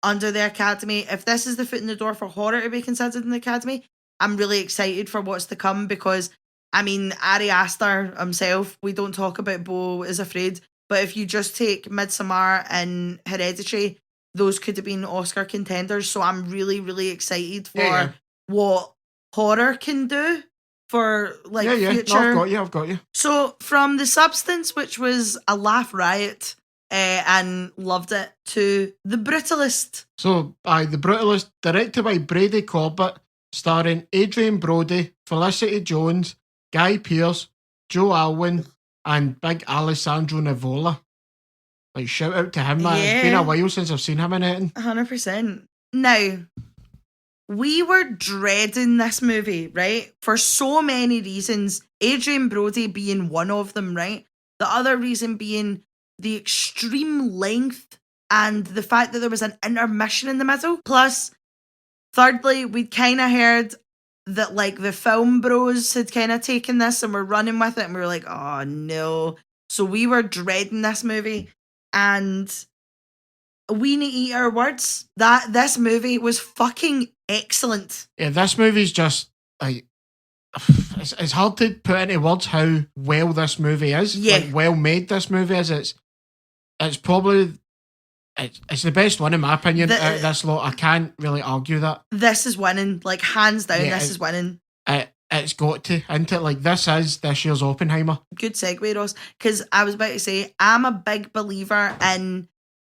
under the Academy. If this is the foot in the door for horror to be considered in the Academy, I'm really excited for what's to come, because, I mean, Ari Aster himself, we don't talk about Beau is Afraid, but if you just take Midsommar and Hereditary, those could have been Oscar contenders. So I'm really, really excited for what horror can do for, like, future. No, I've got you. So from The Substance, which was a laugh riot, and loved it, to The Brutalist. So, The Brutalist, directed by Brady Corbett, starring Adrian Brody, Felicity Jones, Guy Pearce, Joe Alwyn, and big Alessandro Nivola. Like, shout out to him, man. It's been a while since I've seen him in anything. 100%. Now, we were dreading this movie, right? For so many reasons. Adrian Brody being one of them, right? The other reason being the extreme length and the fact that there was an intermission in the middle. Plus, thirdly, we'd kind of heard that, like, the film bros had kind of taken this and were running with it, and we were like, oh no. So we were dreading this movie, and we need to eat our words. That this movie was fucking excellent. Yeah, this movie's just, like, it's hard to put into words how well this movie is. Yeah. Like, well made this movie is. It's probably... It's the best one in my opinion out of this lot. I can't really argue that. This is winning, like, hands down. This is winning. It's got to, isn't it? Like, this is this year's Oppenheimer. Good segue, Ross, because I was about to say, I'm a big believer in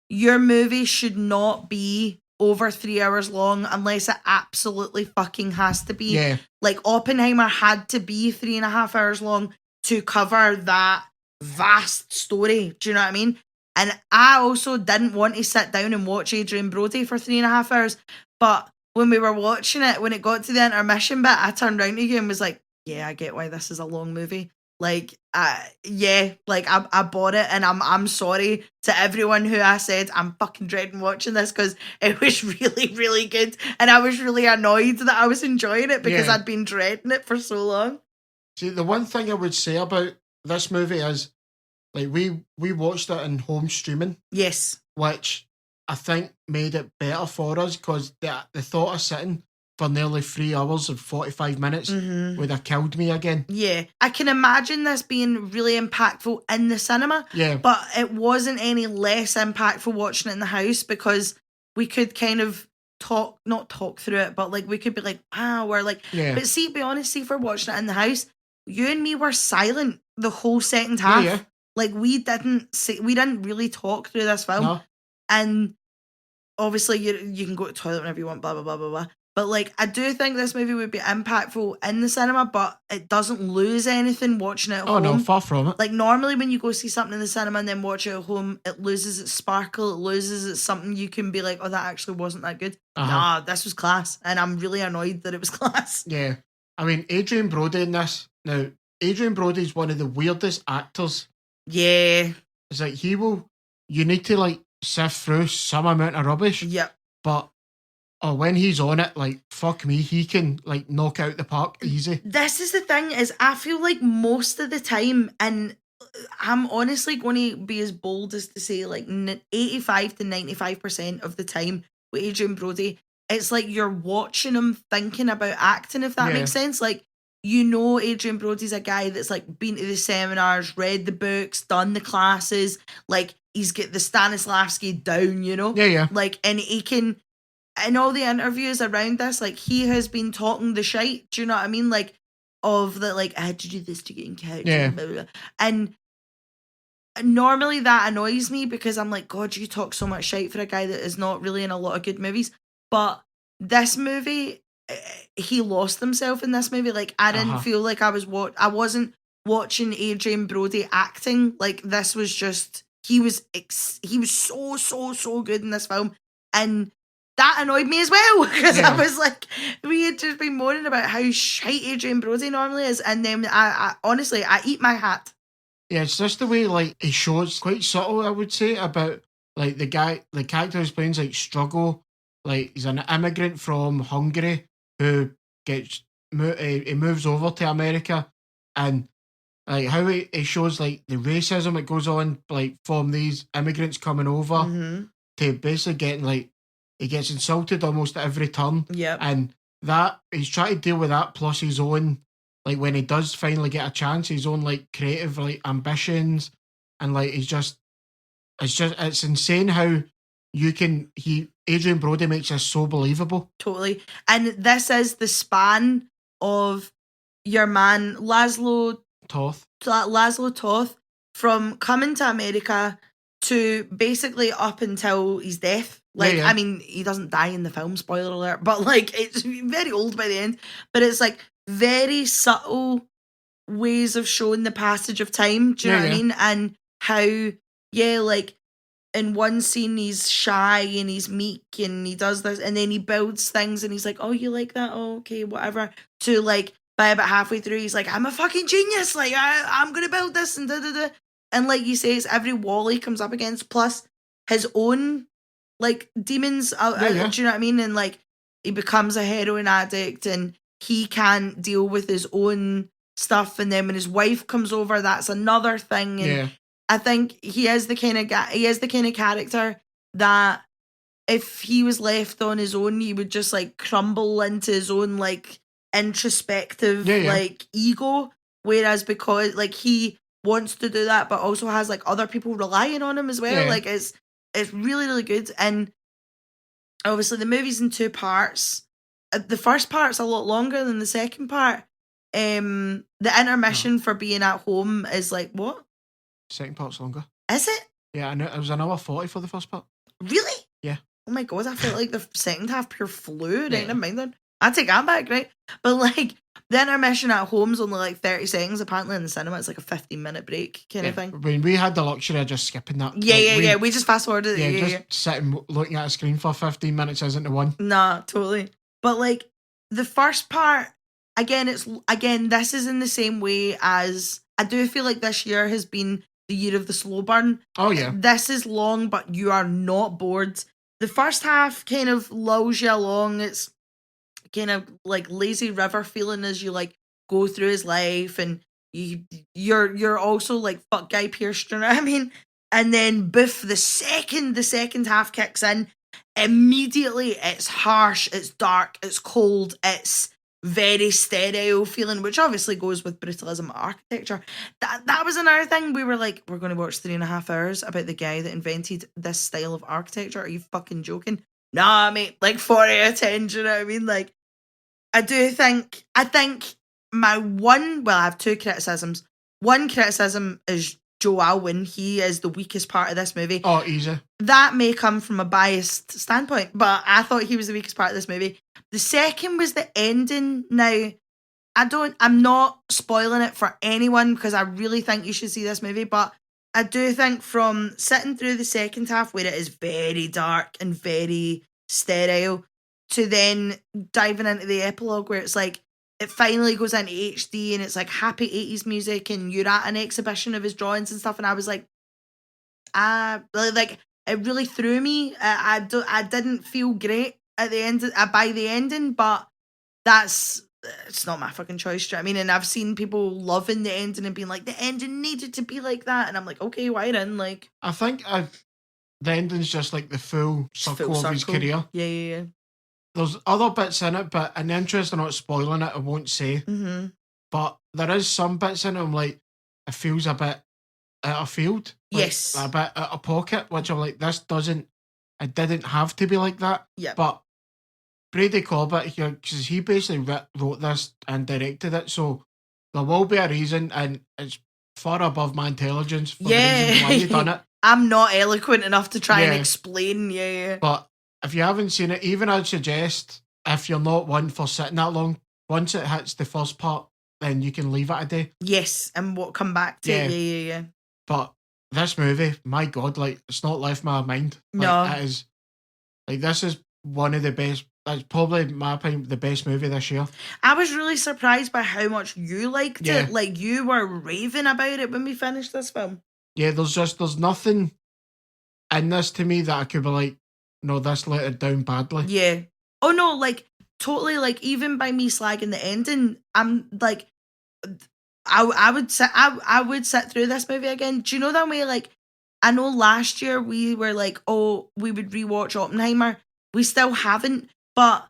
your movie should not be over 3 hours long unless it absolutely fucking has to be. Yeah. Like, Oppenheimer had to be 3.5 hours long to cover that vast story. Do you know what I mean? And I also didn't want to sit down and watch Adrian Brody for 3.5 hours. But when we were watching it, when it got to the intermission bit, I turned around to you and was like, yeah, I get why this is a long movie. Like, I bought it, and I'm sorry to everyone who I said I'm fucking dreading watching this, because it was really, really good. And I was really annoyed that I was enjoying it because I'd been dreading it for so long. See, the one thing I would say about this movie is, like, we watched it in home streaming. Yes. Which I think made it better for us, because the thought of sitting for nearly 3 hours and 45 minutes would have killed me again. Yeah. I can imagine this being really impactful in the cinema. Yeah. But it wasn't any less impactful watching it in the house, because we could kind of not talk through it, but, like, we could be like, wow, we're like, but see, be honest, see, if we're watching it in the house, you and me were silent the whole second half. Yeah. Like, we didn't really talk through this film. No. And obviously you can go to the toilet whenever you want, blah, blah, blah, blah, blah. But like, I do think this movie would be impactful in the cinema, but it doesn't lose anything watching it at home. Oh no, far from it. Like normally when you go see something in the cinema and then watch it at home, it loses its sparkle, it loses its something you can be like, oh, that actually wasn't that good. Nah, this was class. And I'm really annoyed that it was class. Yeah. I mean, Adrian Brody in this. Now, Adrian Brody's one of the weirdest actors. Yeah. It's like you need to like sift through some amount of rubbish. Yep. But when he's on it, like, fuck me, he can like knock out the park easy. This is the thing, is I feel like most of the time, and I'm honestly going to be as bold as to say like 85 to 95% of the time with Adrian Brody, it's like you're watching him thinking about acting, if that makes sense. Like, you know, Adrian Brody's a guy that's like been to the seminars, read the books, done the classes, like he's got the Stanislavski down, you know? Yeah. Like, and he can, in all the interviews around this, like he has been talking the shite, do you know what I mean? Like, of the, like, I had to do this to get in character. Yeah. Blah, blah, blah. And normally that annoys me because I'm like, God, you talk so much shite for a guy that is not really in a lot of good movies. But this movie, he lost himself in this movie. Like, I didn't feel like I wasn't watching Adrian Brody acting. Like, this was just, he was so good in this film. And that annoyed me as well, because I was like, we had just been moaning about how shite Adrian Brody normally is, and then I honestly, I eat my hat. Yeah, it's just the way like he shows, quite subtle, I would say, about like the character who's playing like struggle. Like, he's an immigrant from Hungary who he moves over to America, and like how he shows like the racism that goes on, like from these immigrants coming over to basically getting like, he gets insulted almost at every turn. Yep. And that, he's trying to deal with that, plus his own, like when he does finally get a chance, his own like creative like ambitions, and like it's insane how Adrian Brody makes this so believable. Totally. And this is the span of your man Laszlo Toth from coming to America to basically up until his death. Like, I mean, he doesn't die in the film, spoiler alert, but like, it's very old by the end. But it's like very subtle ways of showing the passage of time. Do you know what I mean? And how, like, in one scene he's shy and he's meek and he does this, and then he builds things and he's like, oh, you like that? Oh, okay, whatever. To like, by about halfway through, he's like, I'm a fucking genius. Like, I'm going to build this and da-da-da. And like you say, it's every wall he comes up against, plus his own like demons, do you know what I mean? And like, he becomes a heroin addict and he can't deal with his own stuff, and then when his wife comes over, that's another thing. And I think he is the kind of character that if he was left on his own, he would just like crumble into his own like introspective like ego, whereas because like he wants to do that but also has like other people relying on him as well. Like, it's really, really good. And obviously the movie's in 2 parts. The first part's a lot longer than the second part. The intermission for being at home is like, what? Second part's longer. Is it? Yeah, I know. It was an hour 40 for the first part. Really? Yeah. Oh my God, I felt like the second half pure flew. Right, never mind then. I take that back, right? But like, the intermission at home's only like 30 seconds. Apparently in the cinema it's like a 15-minute break kind of thing. When we had the luxury of just skipping that. We just fast forwarded it. Just sitting looking at a screen for 15 minutes isn't the one. Nah, totally. But like, the first part, again, this is in the same way as, I do feel like this year has been the year of the slow burn. Oh yeah. This is long, but you are not bored. The first half kind of lulls you along. It's kind of like lazy river feeling as you like go through his life, and you're also like, fuck Guy Pearce, you know what I mean? And then boof, the second half kicks in, immediately it's harsh, it's dark, it's cold, it's very stereo feeling, which obviously goes with brutalism of architecture. That was another thing. We were like, we're going to watch 3.5 hours about the guy that invented this style of architecture. Are you fucking joking? Nah, mate, like 40 out of 10, do you know what I mean? Like, I think my one, well, I have 2 criticisms. One criticism is Joe Alwyn. He is the weakest part of this movie. Oh, easy. That may come from a biased standpoint, but I thought he was the weakest part of this movie. The second was the ending. Now, I'm not spoiling it for anyone because I really think you should see this movie, but I do think from sitting through the second half where it is very dark and very sterile to then diving into the epilogue where it's like, it finally goes into HD and it's like happy 80s music and you're at an exhibition of his drawings and stuff. And I was like, like it really threw me. I didn't feel great at the end, by the ending, but it's not my fucking choice. Do you know what I mean? And I've seen people loving the ending and being like, the ending needed to be like that. And I'm like, okay, why then? Like, I think the ending's just like the full circle of his career. Yeah. There's other bits in it, but in the interest of not spoiling it, I won't say. Mm-hmm. But there is some bits in it, I'm like, it feels a bit out of field. Like, yes. A bit out of pocket, which I'm like, it didn't have to be like that. Yeah. But Brady Corbett here, because he basically wrote this and directed it, so there will be a reason, and it's far above my intelligence for the reason why he done it. I'm not eloquent enough to try and explain, But if you haven't seen it, even I'd suggest, if you're not one for sitting that long, once it hits the first part, then you can leave it a day. Yes, and come back to it. Yeah. But this movie, my God, like, it's not left my mind. Like, no. It is, like, this is one of the best, it's probably, in my opinion, the best movie this year. I was really surprised by how much you liked it. Like, you were raving about it when we finished this film. Yeah, there's nothing in this to me that I could be like, no, this let it down badly. Yeah. Oh no, like totally. Like even by me slagging the ending, I'm like, I would sit through this movie again. Do you know that way? Like, I know last year we were like, oh, we would rewatch Oppenheimer. We still haven't, but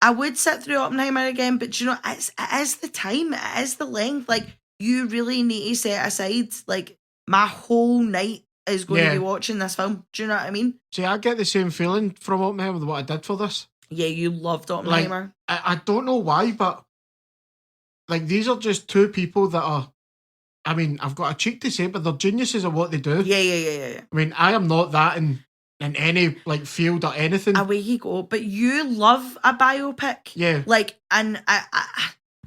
I would sit through Oppenheimer again. But you know, it is the time, it is the length. Like, you really need to set aside like my whole night is going to be watching this film. Do you know what I mean? See, I get the same feeling from Oppenheimer with what I did for this. Yeah, you loved Oppenheimer. Like, I don't know why, but like, these are just two people that are, I mean, I've got a cheek to say it, but they're geniuses at what they do. Yeah. I mean, I am not that in any like field or anything. Away you go. But you love a biopic. Yeah. Like, and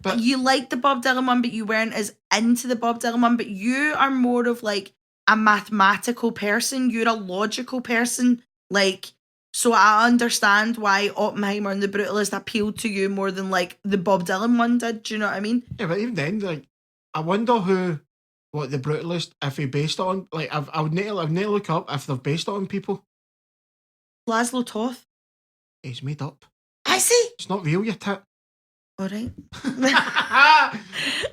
but you liked the Bob Dylan one, but you weren't as into the Bob Dylan one. But you are more of like a mathematical person. You're a logical person. Like, so I understand why Oppenheimer and The Brutalist appealed to you more than like the Bob Dylan one did. Do you know what I mean? Yeah, but even then, like, I wonder what The Brutalist, if he based it on, like, I would need to look up if they've based it on people. Laszlo Toth. He's made up. I see. It's not real, you tit. All right.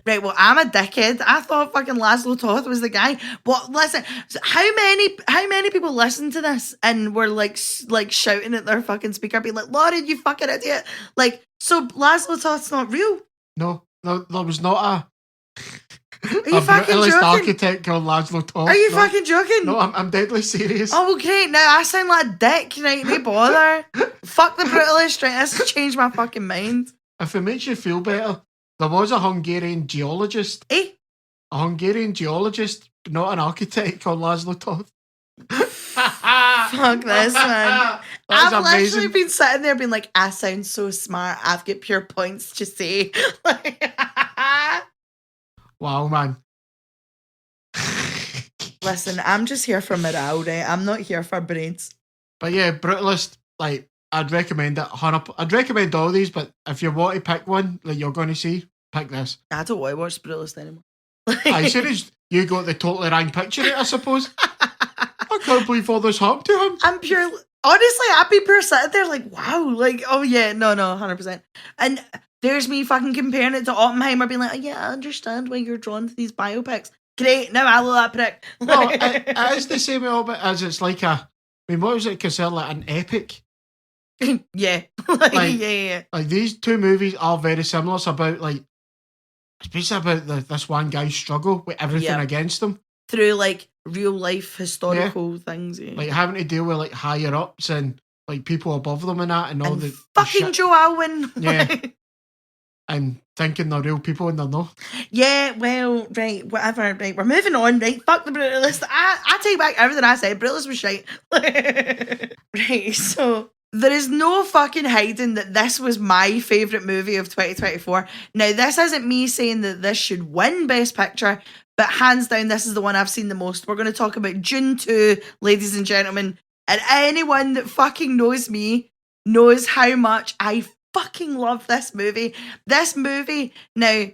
Right, well, I'm a dickhead. I thought fucking Laszlo Toth was the guy. But listen, how many people listen to this and were like shouting at their fucking speaker, being like, Lauren, you fucking idiot. Like, so Laszlo Toth's not real? No, there was not a brutalist architect called Laszlo Toth. Are you fucking joking? No, I'm deadly serious. Oh, great. Now I sound like a dick. Right, no bother. Fuck the brutalist. Right, this has changed my fucking mind. If it makes you feel better, there was a Hungarian geologist. Eh? A Hungarian geologist, not an architect, called Laszlo Toth. Fuck this, man. I've literally been sitting there being like, I sound so smart. I've got pure points to say. Wow, man. Listen, I'm just here for morale, right? I'm not here for brains. But yeah, Brutalist, like, I'd recommend it. I'd recommend all these, but if you want to pick one that you're going to see, pick this. I don't want to watch Brutalist anymore. As soon as you got the totally wrong picture, I suppose. I can't believe all this happened to him. I'm pure. Honestly, I'd be pure sitting there like, wow, like, oh yeah, no, 100%. And there's me fucking comparing it to Oppenheimer, being like, oh, yeah, I understand why you're drawn to these biopics. Great, now I love that prick. No, it is the same as it's like a. I mean, what was it considered, like an epic? Yeah. Yeah. Like, these two movies are very similar. It's about, like, it's basically about this one guy's struggle with everything against him. Through, like, real life historical things. Yeah. Like, having to deal with, like, higher ups and, like, people above them and that and all the fucking Joe Alwyn. Yeah. And thinking they're real people and they're not. Yeah, well, right, whatever, right, we're moving on, right, fuck the Brutalist. I take back everything I said, Brutalist was shite. Right, so there is no fucking hiding that this was my favourite movie of 2024. Now, this isn't me saying that this should win Best Picture, but hands down, this is the one I've seen the most. We're going to talk about Dune 2, ladies and gentlemen. And anyone that fucking knows me knows how much I fucking love this movie. This movie, now,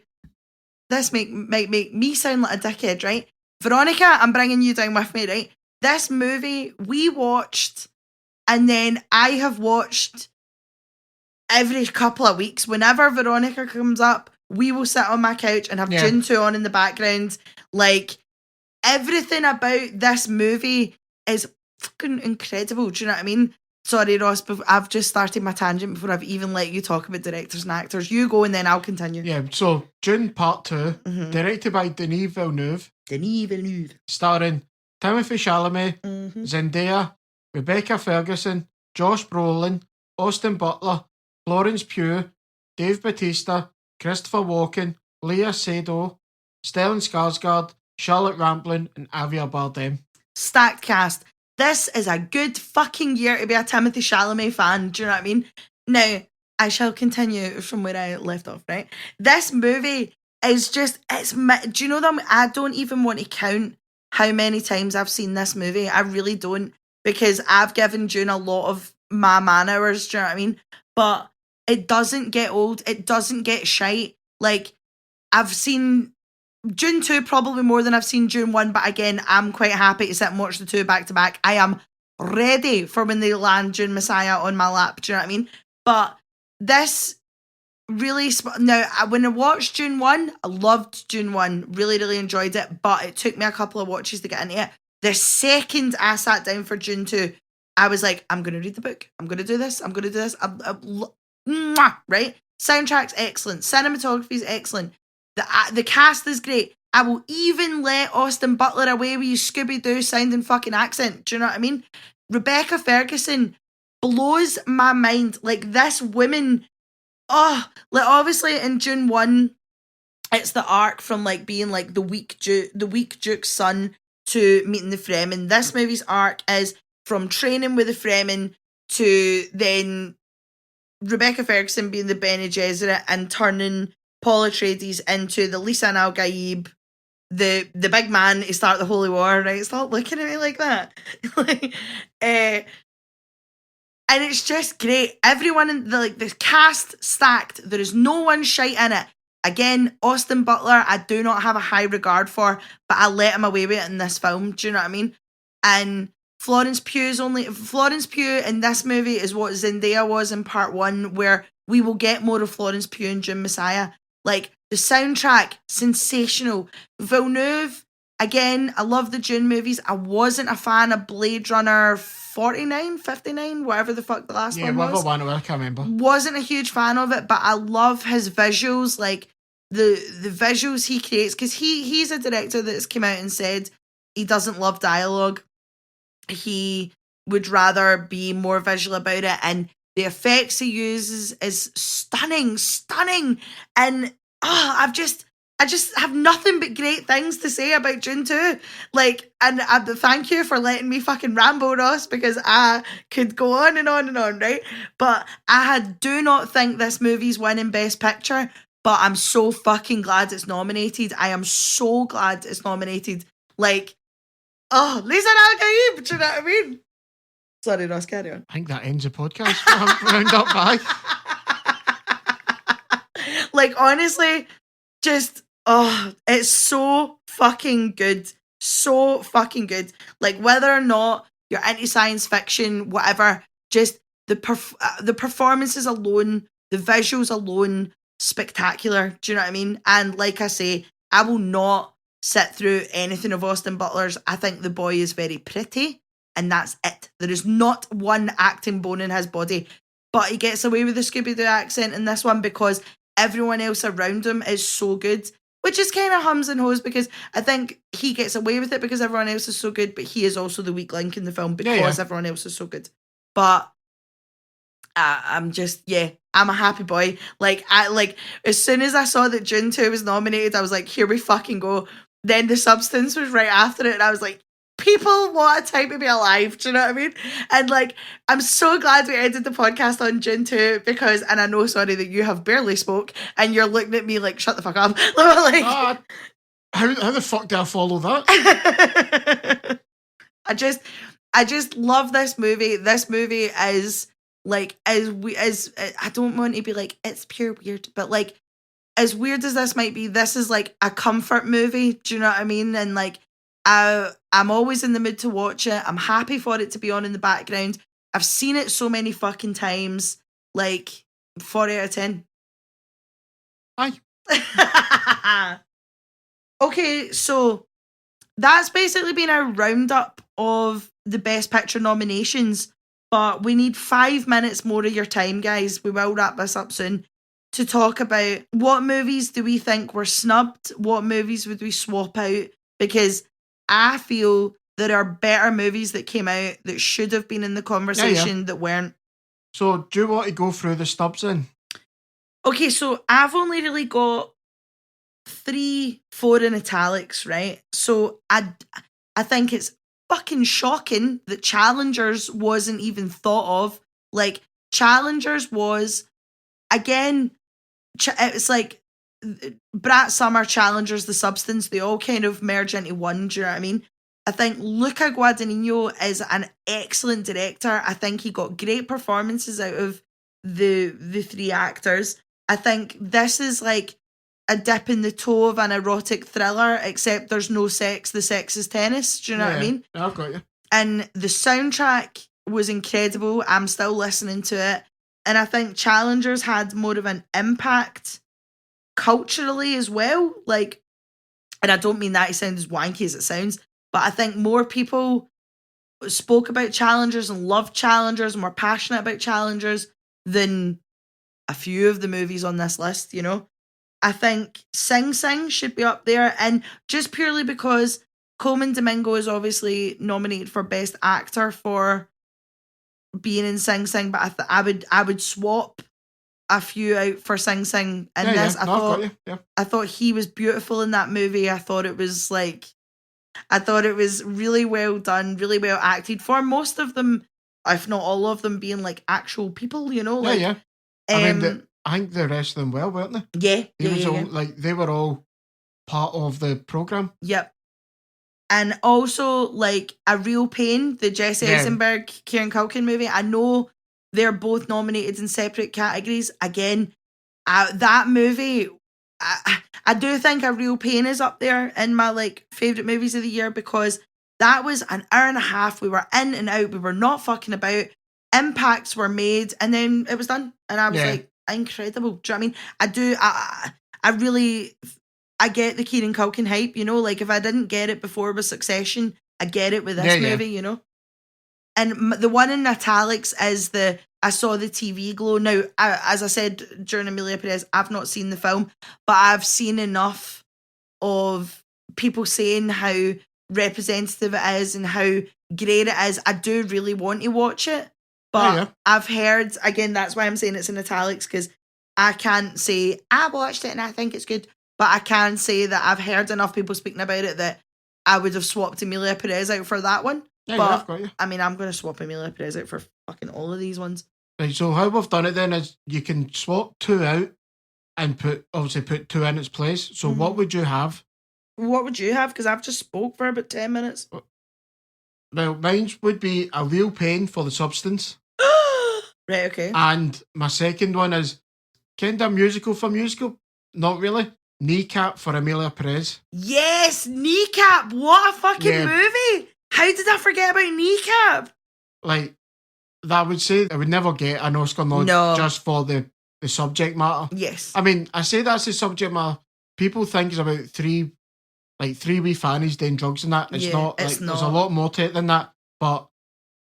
this might make me sound like a dickhead, right? Veronica, I'm bringing you down with me, right? This movie, we watched, and then I have watched every couple of weeks. Whenever Veronica comes up, we will sit on my couch and have Dune 2 on in the background. Like, everything about this movie is fucking incredible. Do you know what I mean? Sorry, Ross, but I've just started my tangent before I've even let you talk about directors and actors. You go and then I'll continue. Yeah, so Dune Part 2, directed by Denis Villeneuve. Starring Timothée Chalamet, Zendaya, Rebecca Ferguson, Josh Brolin, Austin Butler, Florence Pugh, Dave Bautista, Christopher Walken, Léa Seydoux, Stellan Skarsgård, Charlotte Rampling, and Javier Bardem. Stacked cast. This is a good fucking year to be a Timothée Chalamet fan. Do you know what I mean? Now, I shall continue from where I left off, right? This movie is just, do you know that I don't even want to count how many times I've seen this movie. I really don't, because I've given Dune a lot of my man hours, do you know what I mean? But it doesn't get old. It doesn't get shite. Like, I've seen Dune 2 probably more than I've seen Dune 1, but again, I'm quite happy to sit and watch the two back to back. I am ready for when they land Dune Messiah on my lap, do you know what I mean? But this really, now, when I watched Dune 1, I loved Dune 1, really, really enjoyed it, but it took me a couple of watches to get into it. The second I sat down for Dune 2, I was like, I'm going to read the book. I'm going to do this. I'm going to do this. Right? Soundtrack's excellent. Cinematography's excellent. The cast is great. I will even let Austin Butler away with his Scooby-Doo sounding fucking accent. Do you know what I mean? Rebecca Ferguson blows my mind. Like, this woman, like, obviously in Dune 1, it's the arc from, like, being, like, the weak Duke's son to meeting the Fremen. This movie's arc is from training with the Fremen to then Rebecca Ferguson being the Bene Gesserit and turning Paul Atreides into the Lisan Al Gaib, the big man to start the Holy War, right? Stop looking at me like that. And it's just great. Everyone in the cast stacked. There is no one shite in it. Again, Austin Butler, I do not have a high regard for, but I let him away with it in this film. Do you know what I mean? And Florence Pugh in this movie is what Zendaya was in Part 1, where we will get more of Florence Pugh in Dune Messiah. Like, the soundtrack, sensational. Villeneuve, again, I love the Dune movies. I wasn't a fan of Blade Runner 49, 59, whatever the fuck the last one was. Yeah, whatever one, I can't remember. Wasn't a huge fan of it, but I love his visuals, like, the visuals he creates, because he's a director that's come out and said he doesn't love dialogue. He would rather be more visual about it, and the effects he uses is stunning, and I just have nothing but great things to say about Dune 2. Like, and thank you for letting me fucking ramble, Ross, because I could go on and on and on, right? But do not think this movie's winning Best Picture, but I'm so fucking glad it's nominated. I am so glad it's nominated. Like, Lisan Al Gaib, do you know what I mean? Sorry, Ross, carry on. I think that ends the podcast. Round up by. Like, honestly, just, it's so fucking good. So fucking good. Like, whether or not you're into science fiction, whatever, just the performances alone, the visuals alone, spectacular. Do you know what I mean? And like I say, I will not sit through anything of Austin Butler's. I think the boy is very pretty. And that's it. There is not one acting bone in his body. But he gets away with the Scooby-Doo accent in this one because everyone else around him is so good. Which is kind of hums and hoes, because I think he gets away with it because everyone else is so good, but he is also the weak link in the film because everyone else is so good. But I'm a happy boy. Like, as soon as I saw that Dune 2 was nominated, I was like, here we fucking go. Then The Substance was right after it, and I was like, people, what a time to be alive. Do you know what I mean? And like, I'm so glad we ended the podcast on June 2 because, and I know, sorry, that you have barely spoke and you're looking at me like, shut the fuck up. Like, how the fuck do I follow that? I just love this movie. This movie is like, as I don't want to be like, it's pure weird, but like, as weird as this might be, this is like a comfort movie. Do you know what I mean? And like, I'm always in the mood to watch it. I'm happy for it to be on in the background. I've seen it so many fucking times. Like, 4 out of 10. Aye. Okay, so that's basically been our roundup of the Best Picture nominations. But we need 5 minutes more of your time, guys. We will wrap this up soon. To talk about what movies do we think were snubbed? What movies would we swap out? Because I feel there are better movies that came out that should have been in the conversation that weren't. So do you want to go through the snubs then? Okay, so I've only really got 3, 4 in italics, right? So I think it's fucking shocking that Challengers wasn't even thought of. Like, Challengers was, again, it's like Brat Summer, Challengers, The Substance, they all kind of merge into one, do you know what I mean? I think Luca Guadagnino is an excellent director. I think he got great performances out of the 3 actors. I think this is like a dip in the toe of an erotic thriller, except there's no sex. The sex is tennis. Do you know what I mean? Yeah, I've got you. And the soundtrack was incredible. I'm still listening to it. And I think Challengers had more of an impact culturally as well. Like, and I don't mean that it sounds as wanky as it sounds, but I think more people spoke about Challengers and loved Challengers and were passionate about Challengers than a few of the movies on this list, you know? I think Sing Sing should be up there, and just purely because Coleman Domingo is obviously nominated for Best Actor for being in Sing Sing, but I would swap a few out for Sing Sing in this. I thought he was beautiful in that movie. I thought it was really well done, really well acted for most of them, if not all of them, being like actual people, you know? Like, yeah. I think the rest of them weren't they? Yeah. Like, they were all part of the programme. Yep. And also, like, A Real Pain, the Jesse Eisenberg, Kieran Culkin movie. I know they're both nominated in separate categories. Again, that movie, I do think A Real Pain is up there in my, like, favourite movies of the year because that was an hour and a half. We were in and out. We were not fucking about. Impacts were made, and then it was done. And I was like, incredible. Do you know what I mean? I get the Kieran Culkin hype, you know? Like, if I didn't get it before with Succession, I get it with this movie, you know? And the one in italics is I saw the TV glow. Now, as I said during Amelia Perez, I've not seen the film, but I've seen enough of people saying how representative it is and how great it is. I do really want to watch it. But I've heard, again, that's why I'm saying it's in italics, because I can't say, I watched it and I think it's good, but I can say that I've heard enough people speaking about it that I would have swapped Amelia Perez out for that one. But, I mean, I'm going to swap Amelia Perez out for fucking all of these ones. Right, so how we've done it then is you can swap 2 out and put 2 in its place. So what would you have? What would you have? Because I've just spoke for about 10 minutes. Well, mine would be A Real Pain for The Substance. Right, okay. And my second one is kind of musical for musical. Not really. Kneecap for Amelia Perez. Yes, Kneecap. What a fucking movie. How did I forget about Kneecap? Like, that would say I would never get an Oscar nod just for the subject matter. Yes. I mean, I say that's the subject matter. People think it's about 3 wee fannies doing drugs and that. It's not. There's a lot more to it than that. But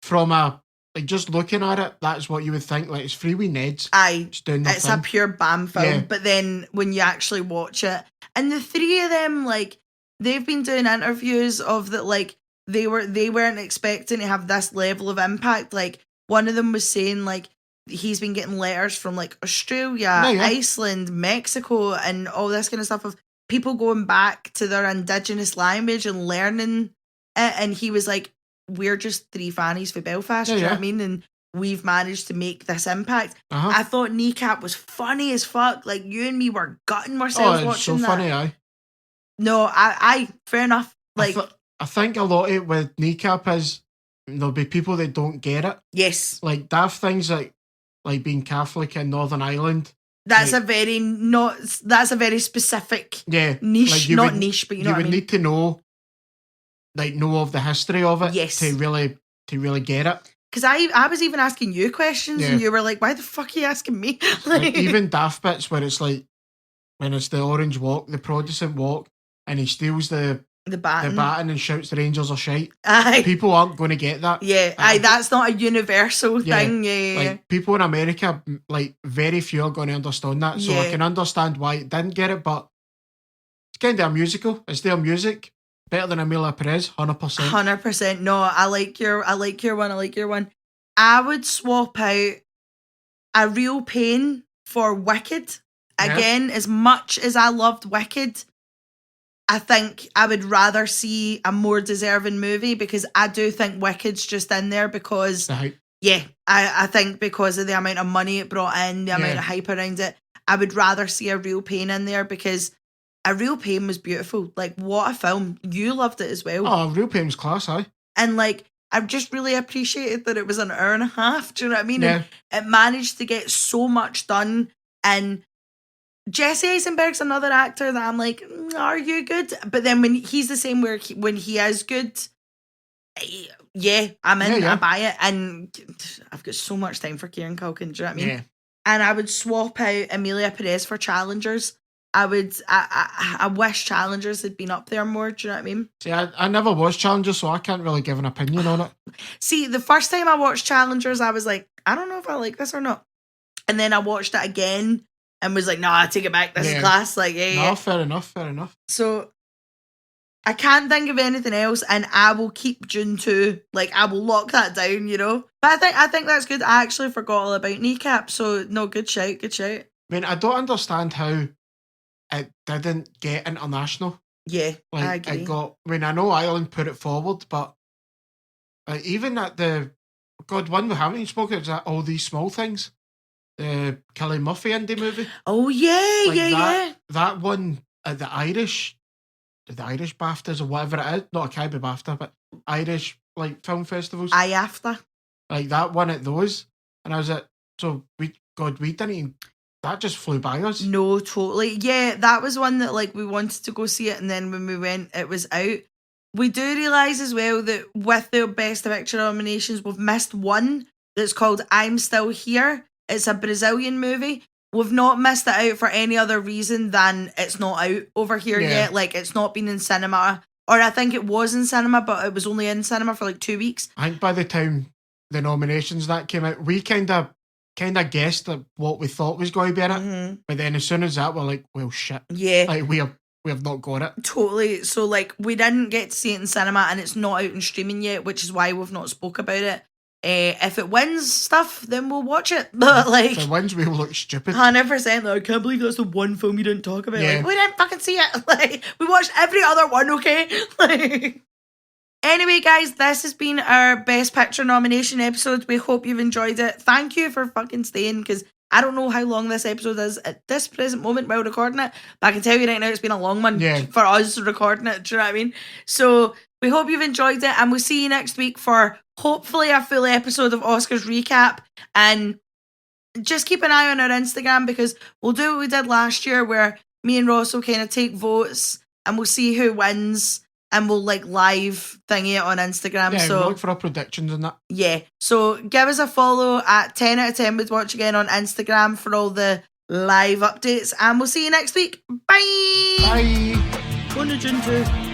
from just looking at it, that's what you would think. Like, it's 3 wee Neds. Aye. It's a pure BAM film. Yeah. But then when you actually watch it, and the 3 of them, like, they've been doing interviews of that, like, they weren't expecting to have this level of impact. Like, one of them was saying, like, he's been getting letters from, like, Australia, Iceland, Mexico, and all this kind of stuff of people going back to their indigenous language and learning And he was like, we're just three fannies for Belfast, do you know what I mean? And we've managed to make this impact. I thought Kneecap was funny as fuck. Like, you and me were gutting ourselves watching that. So funny, aye. No, I fair enough. Like, I think a lot of it with Kneecap is there'll be people that don't get it. Yes. Like, daft things like being Catholic in Northern Ireland. That's a very specific niche, like niche, but you know what I mean? You would need to know of the history of it to really get it. Because I was even asking you questions and you were like, why the fuck are you asking me? Like, even daft bits where it's like, when it's the Orange Walk, the Protestant Walk, and he steals the baton and shouts the Rangers are shite. Aye. People aren't going to get that. Yeah, that's not a universal thing. Yeah. Like, people in America, like, very few are going to understand that. So I can understand why it didn't get it, but it's kind of a musical. It's their music. Better than Amelia Perez, 100%. 100%. No, I like your one. I would swap out A Real Pain for Wicked. Again, as much as I loved Wicked, I think I would rather see a more deserving movie, because I do think Wicked's just in there because, I think because of the amount of money it brought in, the amount of hype around it. I would rather see A Real Pain in there, because A Real Pain was beautiful. Like, what a film. You loved it as well. Oh, Real Pain was class, aye. And, like, I've just really appreciated that it was an hour and a half. Do you know what I mean? Yeah. And it managed to get so much done. And Jesse Eisenberg's another actor that I'm like, are you good? But then when he's the same when he is good, I'm in. I buy it. And I've got so much time for Kieran Culkin. Do you know what I mean? Yeah. And I would swap out Amelia Perez for Challengers. I wish Challengers had been up there more. Do you know what I mean? See, I never watched Challengers, so I can't really give an opinion on it. See, the first time I watched Challengers, I was like, I don't know if I like this or not. And then I watched it again and was like, no, I take it back. This is class. Like, fair enough. So I can't think of anything else, and I will keep June 2. Like, I will lock that down, you know. But I think that's good. I actually forgot all about Kneecap, so no, good shout. I mean, I don't understand how it didn't get international. Yeah, like, I agree. I know Ireland put it forward, but even at one we haven't even spoken about, is that All These Small Things, the Cillian Murphy indie movie. Oh yeah. That one at the Irish BAFTAs or whatever it is, not Academy BAFTA, but Irish like film festivals. IAFTA. Like that one at those, and I was like, so we didn't even. That just flew by us. No, totally. Yeah, that was one that like we wanted to go see it, and then when we went, it was out. We do realise as well that with the Best Picture nominations, we've missed one that's called I'm Still Here. It's a Brazilian movie. We've not missed it out for any other reason than it's not out over here yet. Like, it's not been in cinema. Or I think it was in cinema, but it was only in cinema for like 2 weeks. I think by the time the nominations that came out, we kind of guessed at what we thought was going to be in it, but then as soon as that, we're like, well, shit. Yeah. Like, we have not got it. Totally. So, like, we didn't get to see it in cinema, and it's not out in streaming yet, which is why we've not spoke about it. If it wins stuff, then we'll watch it. But, like, if it wins, we will look stupid. 100%. Like, I can't believe that's the one film you didn't talk about. Yeah. Like, we didn't fucking see it. Like, we watched every other one, okay? Like... Anyway, guys, this has been our Best Picture nomination episode. We hope you've enjoyed it. Thank you for fucking staying, because I don't know how long this episode is at this present moment while recording it, but I can tell you right now it's been a long one for us recording it. Do you know what I mean? So we hope you've enjoyed it, and we'll see you next week for hopefully a full episode of Oscars recap. And just keep an eye on our Instagram, because we'll do what we did last year, where me and Ross will kind of take votes and we'll see who wins. And we'll like live thingy it on Instagram. Yeah, so we'll look for our predictions and that. Yeah. So give us a follow at 10 out of 10 with Watch Again on Instagram for all the live updates. And we'll see you next week. Bye. Bye. Go to June 2.